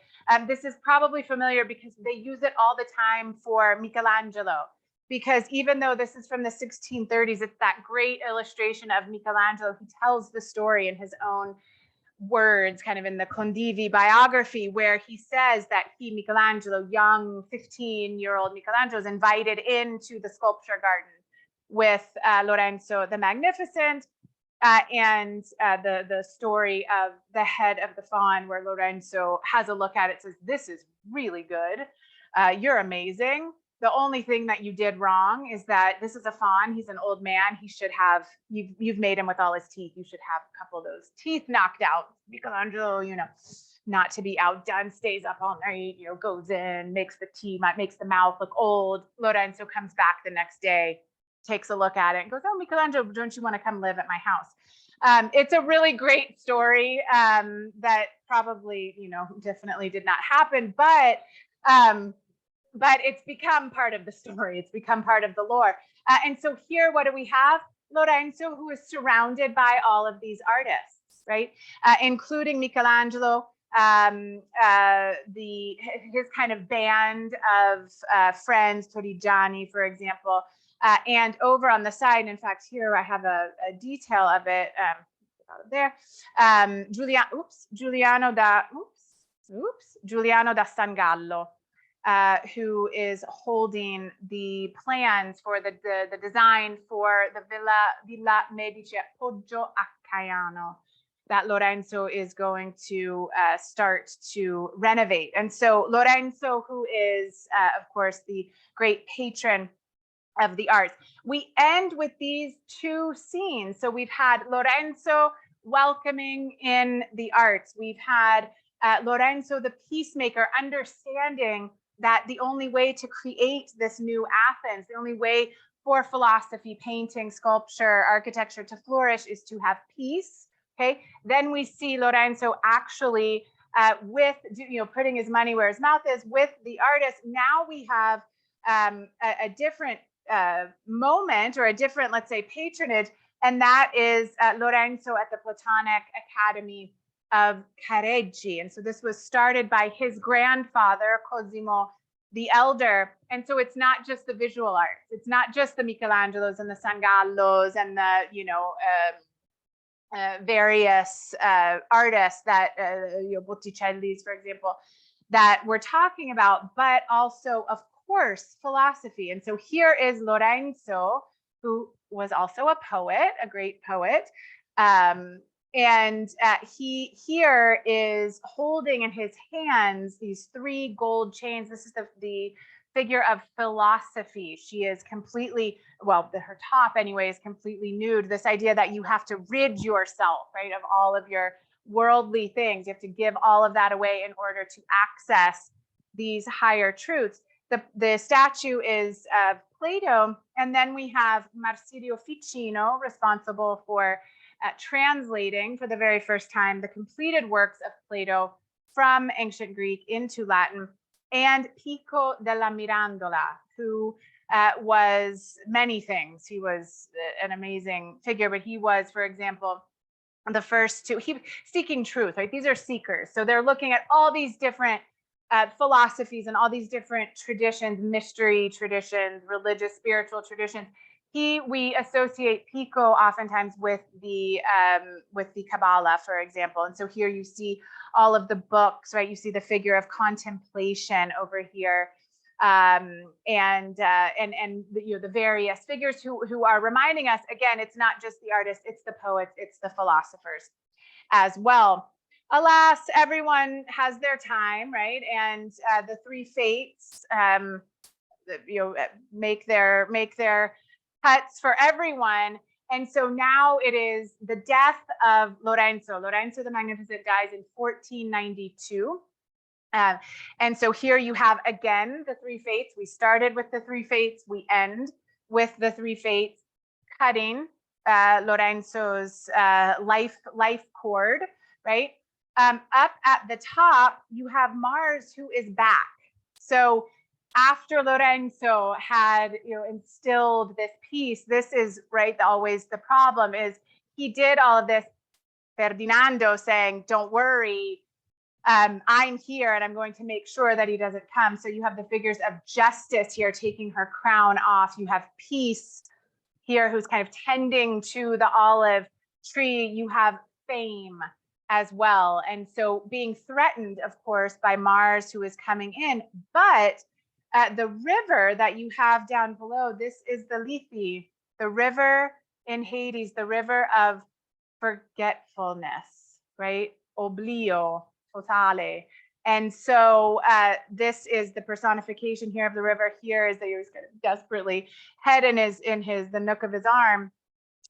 this is probably familiar because they use it all the time for Michelangelo. Because even though this is from the 1630s, it's that great illustration of Michelangelo who tells the story in his own words, kind of in the Condivi biography, where he says that Michelangelo, young 15-year-old Michelangelo, is invited into the sculpture garden with Lorenzo the Magnificent, and the story of the head of the faun, where Lorenzo has a look at it, says, "This is really good. You're amazing. The only thing that you did wrong is that this is a faun. He's an old man. He should have, you've made him with all his teeth. You should have a couple of those teeth knocked out." Michelangelo, not to be outdone, stays up all night, goes in, makes the mouth look old. Lorenzo comes back the next day, takes a look at it and goes, "Oh, Michelangelo, don't you want to come live at my house?" It's a really great story that probably, definitely did not happen, but it's become part of the story. It's become part of the lore. And so here, what do we have? Lorenzo, who is surrounded by all of these artists. right? Including Michelangelo, his kind of band of friends, Torrigiani, for example. And over on the side, in fact, here I have a detail of it there. Giuliano da Sangallo, who is holding the plans for the design for the Villa Medici at Poggio a Caiano that Lorenzo is going to start to renovate. And so Lorenzo, who is, of course, the great patron of the arts. We end with these two scenes. So we've had Lorenzo welcoming in the arts. We've had Lorenzo, the peacemaker, understanding that the only way to create this new Athens, the only way for philosophy, painting, sculpture, architecture to flourish is to have peace. Okay. Then we see Lorenzo actually with, putting his money where his mouth is with the artist. Now we have a different moment, or a different, let's say, patronage, and that is Lorenzo at the Platonic Academy of Careggi. And so this was started by his grandfather, Cosimo the Elder. And so it's not just the visual arts. It's not just the Michelangelos and the Sangallos and the, various artists that, Botticelli's, for example, that we're talking about, but also, of course, philosophy. And so here is Lorenzo, who was also a poet, a great poet. And he here is holding in his hands these 3 gold chains. This is the figure of philosophy. She is completely, well, her top anyway is completely nude. This idea that you have to rid yourself, right, of all of your worldly things. You have to give all of that away in order to access these higher truths. The statue is of Plato, and then we have Marsilio Ficino, responsible for translating for the very first time the completed works of Plato from ancient Greek into Latin, and Pico della Mirandola, who was many things. He was an amazing figure, but he was, for example, the first to, seeking truth, right? These are seekers. So they're looking at all these different philosophies and all these different traditions, mystery traditions, religious, spiritual traditions. We associate Pico oftentimes with the Kabbalah, for example. And so here you see all of the books, right? You see the figure of contemplation over here, and the various figures who are reminding us, again, it's not just the artists, it's the poets, it's the philosophers as well. Alas, everyone has their time, right? And the 3 fates, make their cuts for everyone. And so now it is the death of Lorenzo. Lorenzo the Magnificent dies in 1492. And so here you have, again, the 3 fates. We started with the 3 fates. We end with the 3 fates cutting Lorenzo's life cord, right? Up at the top, you have Mars, who is back. So after Lorenzo had instilled this peace, this is, right, always the problem is he did all of this, Ferdinando saying, don't worry, I'm here and I'm going to make sure that he doesn't come. So you have the figures of justice here taking her crown off. You have peace here, who's kind of tending to the olive tree. You have fame as well. And so being threatened, of course, by Mars, who is coming in. But the river that you have down below, this is the Lethe, the river in Hades, the river of forgetfulness, right? Oblio totale. And so this is the personification here of the river. Here is that he was kind of desperately head in the nook of his arm.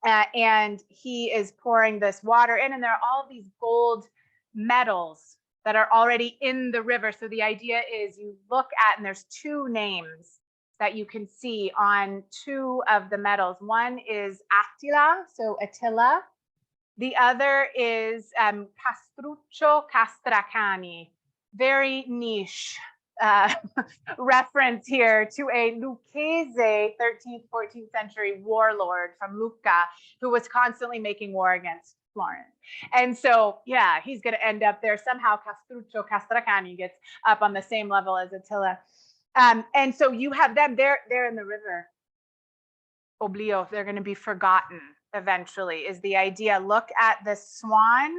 And he is pouring this water in, and there are all these gold medals that are already in the river. So the idea is you look at, and there's 2 names that you can see on 2 of the medals. One is Attila, so Attila. The other is Castruccio Castracani, very niche reference here to a Lucchese 13th, 14th century warlord from Lucca who was constantly making war against Florence. And so, yeah, he's going to end up there. Somehow Castruccio Castracani gets up on the same level as Attila. And so you have them, they're in the river. Oblio, they're going to be forgotten eventually, is the idea. Look at the swan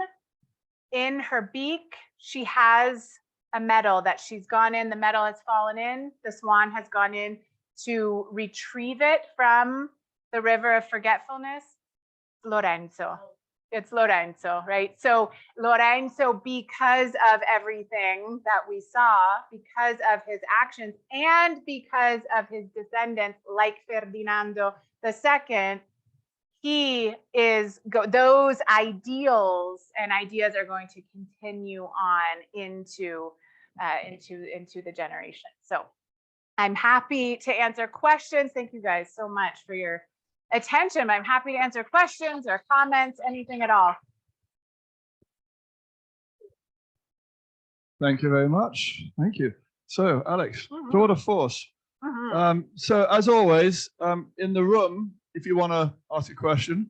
in her beak. She has a medal that she's gone in. The medal has fallen in. The swan has gone in to retrieve it from the river of forgetfulness. Lorenzo. It's Lorenzo, right? So Lorenzo, because of everything that we saw, because of his actions, and because of his descendants, like Ferdinando II, he is those ideals and ideas are going to continue on into the generation. So I'm happy to answer questions. Thank you guys so much for your attention. I'm happy to answer questions or comments, anything at all. Thank you very much. Thank you. So, Alex, tour de force. So, as always, in the room, if you want to ask a question,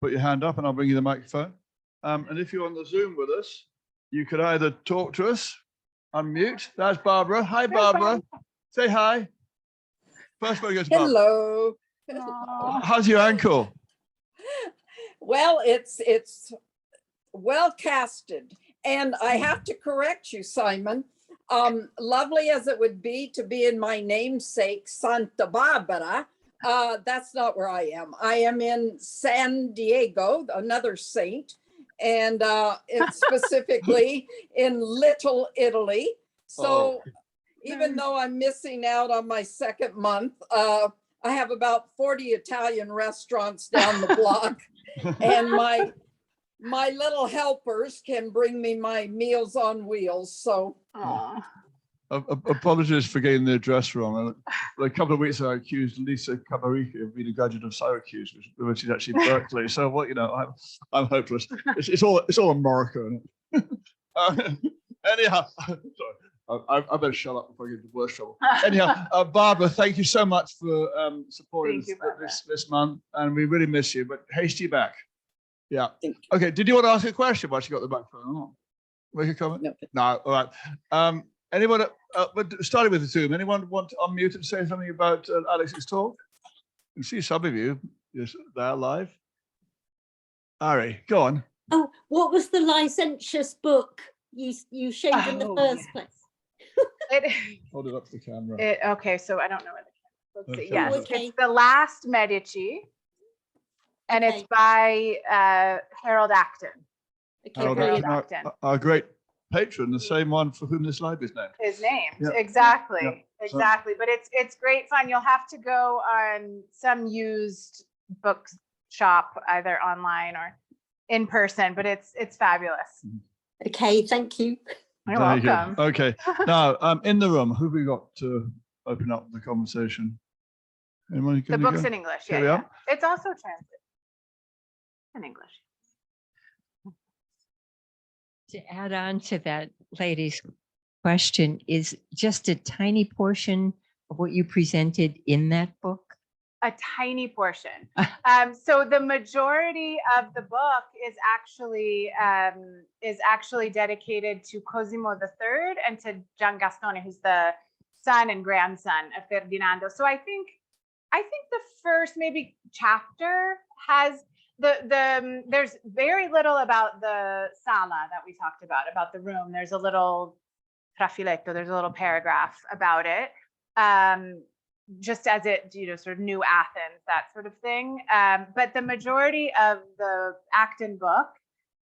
put your hand up and I'll bring you the microphone. And if you're on the Zoom with us, you could either talk to us, unmute. That's Barbara. Hi, Barbara. Say hi. First one goes Barbara. Hello. How's your ankle? Well, it's well casted. And I have to correct you, Simon. Lovely as it would be to be in my namesake, Santa Barbara, that's not where I am. I am in San Diego, another saint, and it's specifically in Little Italy. So even though I'm missing out on my second month, I have about 40 Italian restaurants down the block, and my little helpers can bring me my Meals on Wheels. So apologies for getting the address wrong. A couple of weeks ago, I accused Lisa Camarica of being a graduate of Syracuse, which is actually Berkeley. So what, I'm hopeless. It's all America. Anyhow, sorry. I better shut up before I get into worse trouble. Anyhow, Barbara, thank you so much for supporting this month, and we really miss you. But haste you back. Yeah. Okay. Did you want to ask a question while she got the microphone? Or not? Make a comment? No. All right. Anyone? Starting with the Zoom. Anyone want to unmute and say something about Alex's talk? I can see some of you. Yes, they're live. Ari, go on. Oh, what was the licentious book you showed in the first place? Hold it up to the camera. Okay, so I don't know where the camera. Okay. Yes, Okay. it's The Last Medici, and it's by Harold Acton. Okay, Harold brilliant. Acton, our great patron, the same one for whom this library is named. His name, Yeah. exactly, Yeah. exactly. But it's great fun. You'll have to go on some used book shop, either online or in person. But it's fabulous. Okay, thank you. You're Very good. welcome. Okay. Now, in the room, who have we got to open up the conversation? Anyone? The book's in English. Here Yeah, we yeah. are. It's also translated in English. To add on to that lady's question, is just a tiny portion of what you presented in that book? A tiny portion. So the majority of the book is actually dedicated to Cosimo III and to Giangastone, who's the son and grandson of Ferdinando. So I think the first maybe chapter has there's very little about the sala that we talked about the room. There's a little trafiletto, there's a little paragraph about it. Just as it, sort of New Athens, that sort of thing. But the majority of the Acton book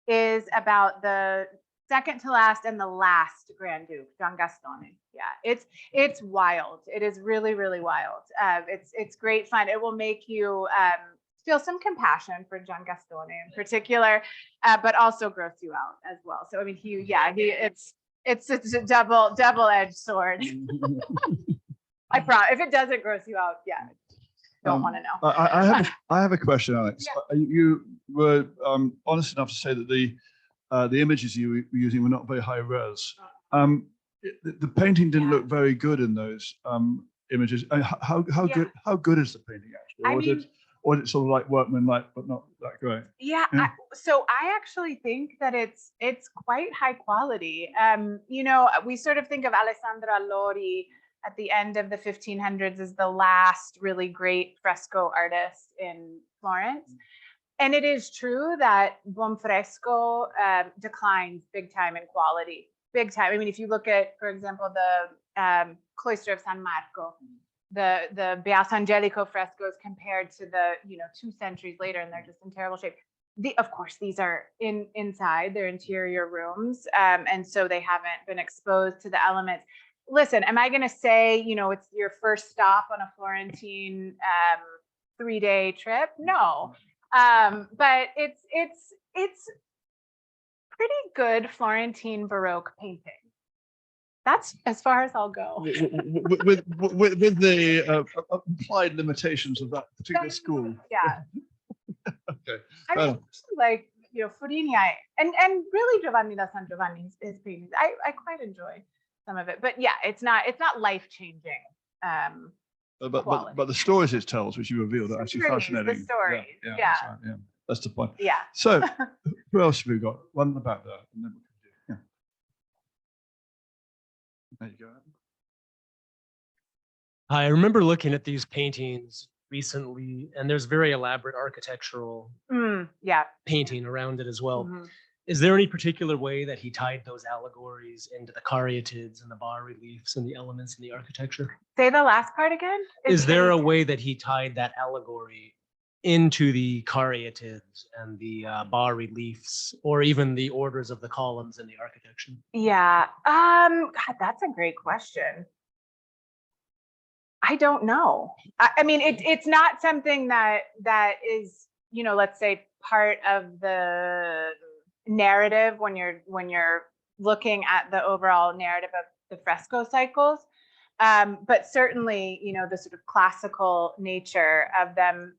is about the second to last and the last Grand Duke, Giangastone. Yeah, it's wild. It is really, really wild. It's great fun. It will make you feel some compassion for Giangastone in particular, but also gross you out as well. So I mean, it's a double-edged sword. I promise. If it doesn't gross you out, yeah, don't want to know. I have a question, Alex. Yeah. You were honest enough to say that the images you were using were not very high res. the painting didn't Yeah. look very good in those images. How Yeah. good is the painting actually? I Or mean, or is it sort of like workmanlike but not that great? yeah, Yeah. so I actually think that it's quite high quality. We sort of think of Alessandra Lori at the end of the 1500s as the last really great fresco artist in Florence. And it is true that Buonfresco declines big time in quality, big time. I mean, if you look at, for example, the cloister of San Marco, the Beato Angelico frescoes compared to the 2 centuries later, and they're just in terrible shape. Of course, these are inside their interior rooms, and so they haven't been exposed to the elements. Listen, am I going to say it's your first stop on a Florentine 3-day trip? No, but it's pretty good Florentine Baroque painting. That's as far as I'll go. with the implied limitations of that particular school. Yeah. Okay. I mean, like Furini, and really Giovanni da San Giovanni, his paintings, I quite enjoy some of it, but yeah, it's not life changing. But the stories it tells, which you revealed, are actually fascinating. The stories, Yeah, yeah. That's right, yeah. That's the point. Yeah. So, who else have we got? One in the back there, and then we can do. Yeah. There you go. I remember looking at these paintings recently, and there's very elaborate architectural Yeah. painting around it as well. Mhm. Is there any particular way that he tied those allegories into the caryatids and the bas-reliefs and the elements in the architecture? Say the last part again. Is there a way that he tied that allegory into the caryatids and the bas-reliefs, or even the orders of the columns in the architecture? Yeah. God, that's a great question. I don't know. I mean, it's not something that is, let's say, part of the narrative when you're looking at the overall narrative of the fresco cycles. But certainly, the sort of classical nature of them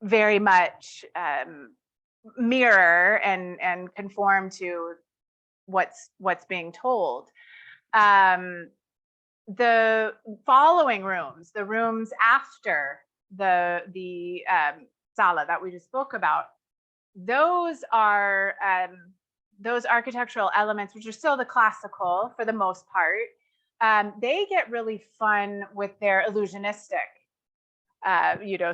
very much mirror and conform to what's being told. The following rooms, the rooms after the sala that we just spoke about, those are those architectural elements, which are still the classical for the most part. They get really fun with their illusionistic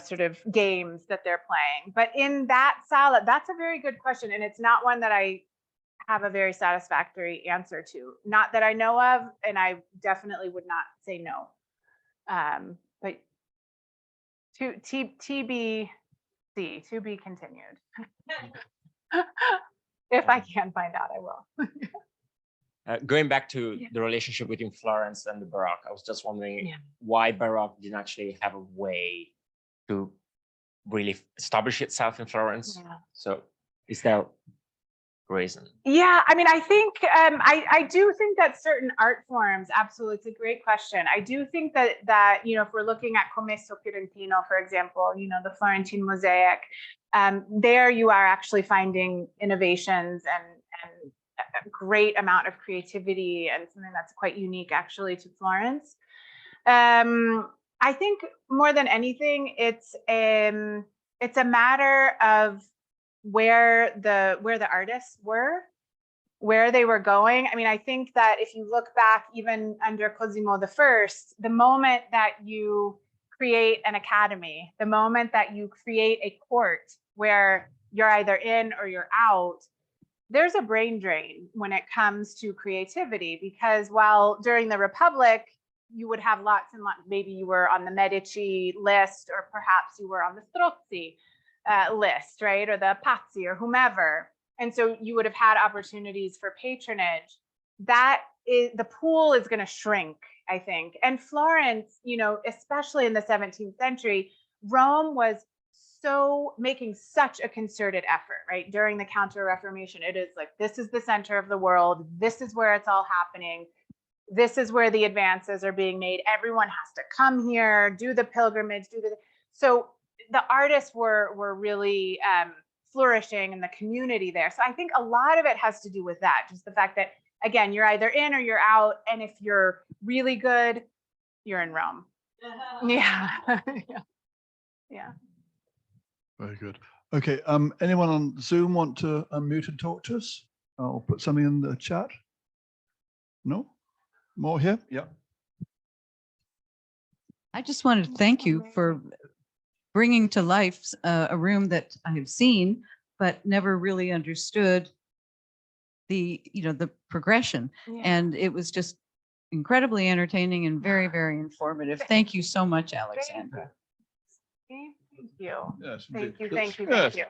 sort of games that they're playing. But in that sala, that's a very good question, and it's not one that I have a very satisfactory answer to. Not that I know of, and I definitely would not say no. But TBC, to be continued. If I can find out, I will. Going back to the relationship between Florence and the Baroque, I was just wondering why Baroque didn't actually have a way to really establish itself in Florence. Yeah. So is there a reason? Yeah, I mean, I think I do think that certain art forms, absolutely, it's a great question. I do think that if we're looking at Commesso Fiorentino, for example, the Florentine mosaic, there you are actually finding innovations and a great amount of creativity and something that's quite unique actually to Florence. I think more than anything, it's a matter of where the artists were, where they were going. I mean, I think that if you look back even under Cosimo I, the moment that you create an academy, the moment that you create a court where you're either in or you're out, there's a brain drain when it comes to creativity, because while during the Republic, you would have lots and lots, maybe you were on the Medici list, or perhaps you were on the Strozzi list, right? Or the Pazzi or whomever. And so you would have had opportunities for patronage. That is, the pool is going to shrink, I think. And Florence, especially in the 17th century, Rome was making such a concerted effort, right? During the Counter-Reformation, it is like, this is the center of the world. This is where it's all happening. This is where the advances are being made. Everyone has to come here, do the pilgrimage, so the artists were really flourishing in the community there. So I think a lot of it has to do with that, just the fact that, again, you're either in or you're out. And if you're really good, you're in Rome. Yeah. Yeah. Yeah. Very good. Okay, anyone on Zoom want to unmute and talk to us? I'll put something in the chat. No? More here? Yeah. I just wanted to thank you for bringing to life a room that I have seen, but never really understood the, the progression. Yeah. And it was just incredibly entertaining and very, very informative. Thank you so much, Alexandra. Thank you. Yes. Thank you. indeed. Thank you. Yes. Thank you.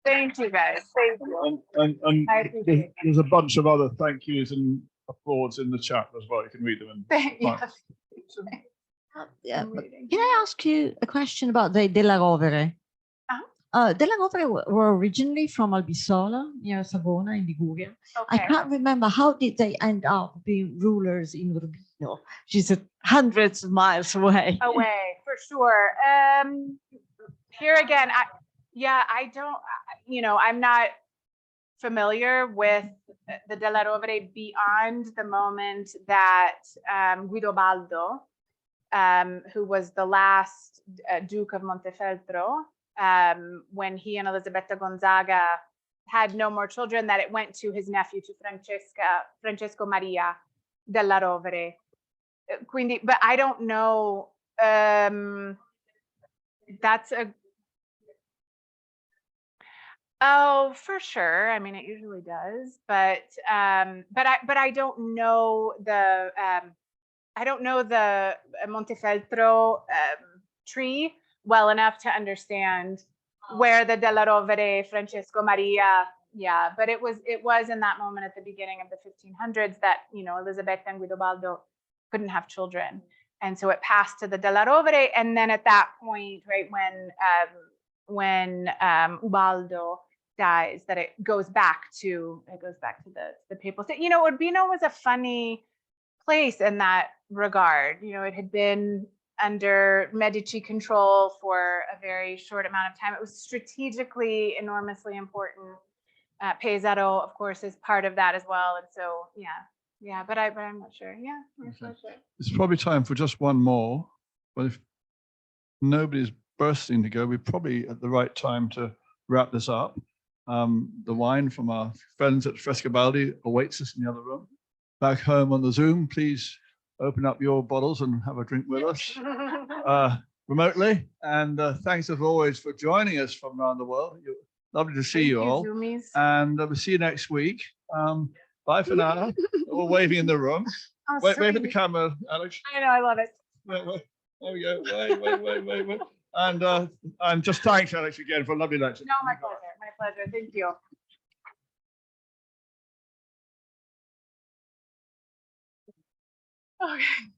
Thank you, guys. Thank you. And I appreciate it. there's a bunch of other thank yous and applauds in the chat as well. You can read them. Thank you. Yeah, I'm but reading. can I ask you a question about the Della Rovere? Della Rovere were originally from Albisola, near Savona in Liguria. I Okay. can't remember, how did they end up being rulers in Urbino? She's hundreds of miles away. Away for sure. Here again, I don't, I'm not familiar with the Della Rovere beyond the moment that Guidobaldo, who was the last Duke of Montefeltro, when he and Elisabetta Gonzaga had no more children, that it went to his nephew, to Francesco Maria della Rovere. Quindi, but I don't know. That's for sure. I mean, it usually does, but I don't know the Montefeltro tree well enough to understand where the Della Rovere, Francesco Maria, but it was in that moment at the beginning of the 1500s that, Elisabetta and Guidobaldo couldn't have children. And so it passed to the Della Rovere. And then at that point, right, when Ubaldo dies, that it goes back to the papal state. Urbino was a funny place in that regard. It had been under Medici control for a very short amount of time. It was strategically enormously important. Pesaro, of course, is part of that as well. And so, but I'm not sure. Yeah, I'm not sure. It's probably time for just one more, but if nobody's bursting to go, we're probably at the right time to wrap this up. The wine from our friends at Frescobaldi awaits us in the other room. Back home on the Zoom, please open up your bottles and have a drink with us remotely. And thanks as always for joining us from around the world. Lovely to see you all. Zoomies. And we'll see you next week. Bye for now. We're waving in the room. Oh, Wave at the sweet. camera, Alex. I know, I love it. Wait. There we go. Wait. And just thanks, Alex, again for a lovely lecture. No, my pleasure. My pleasure. Thank you. Okay.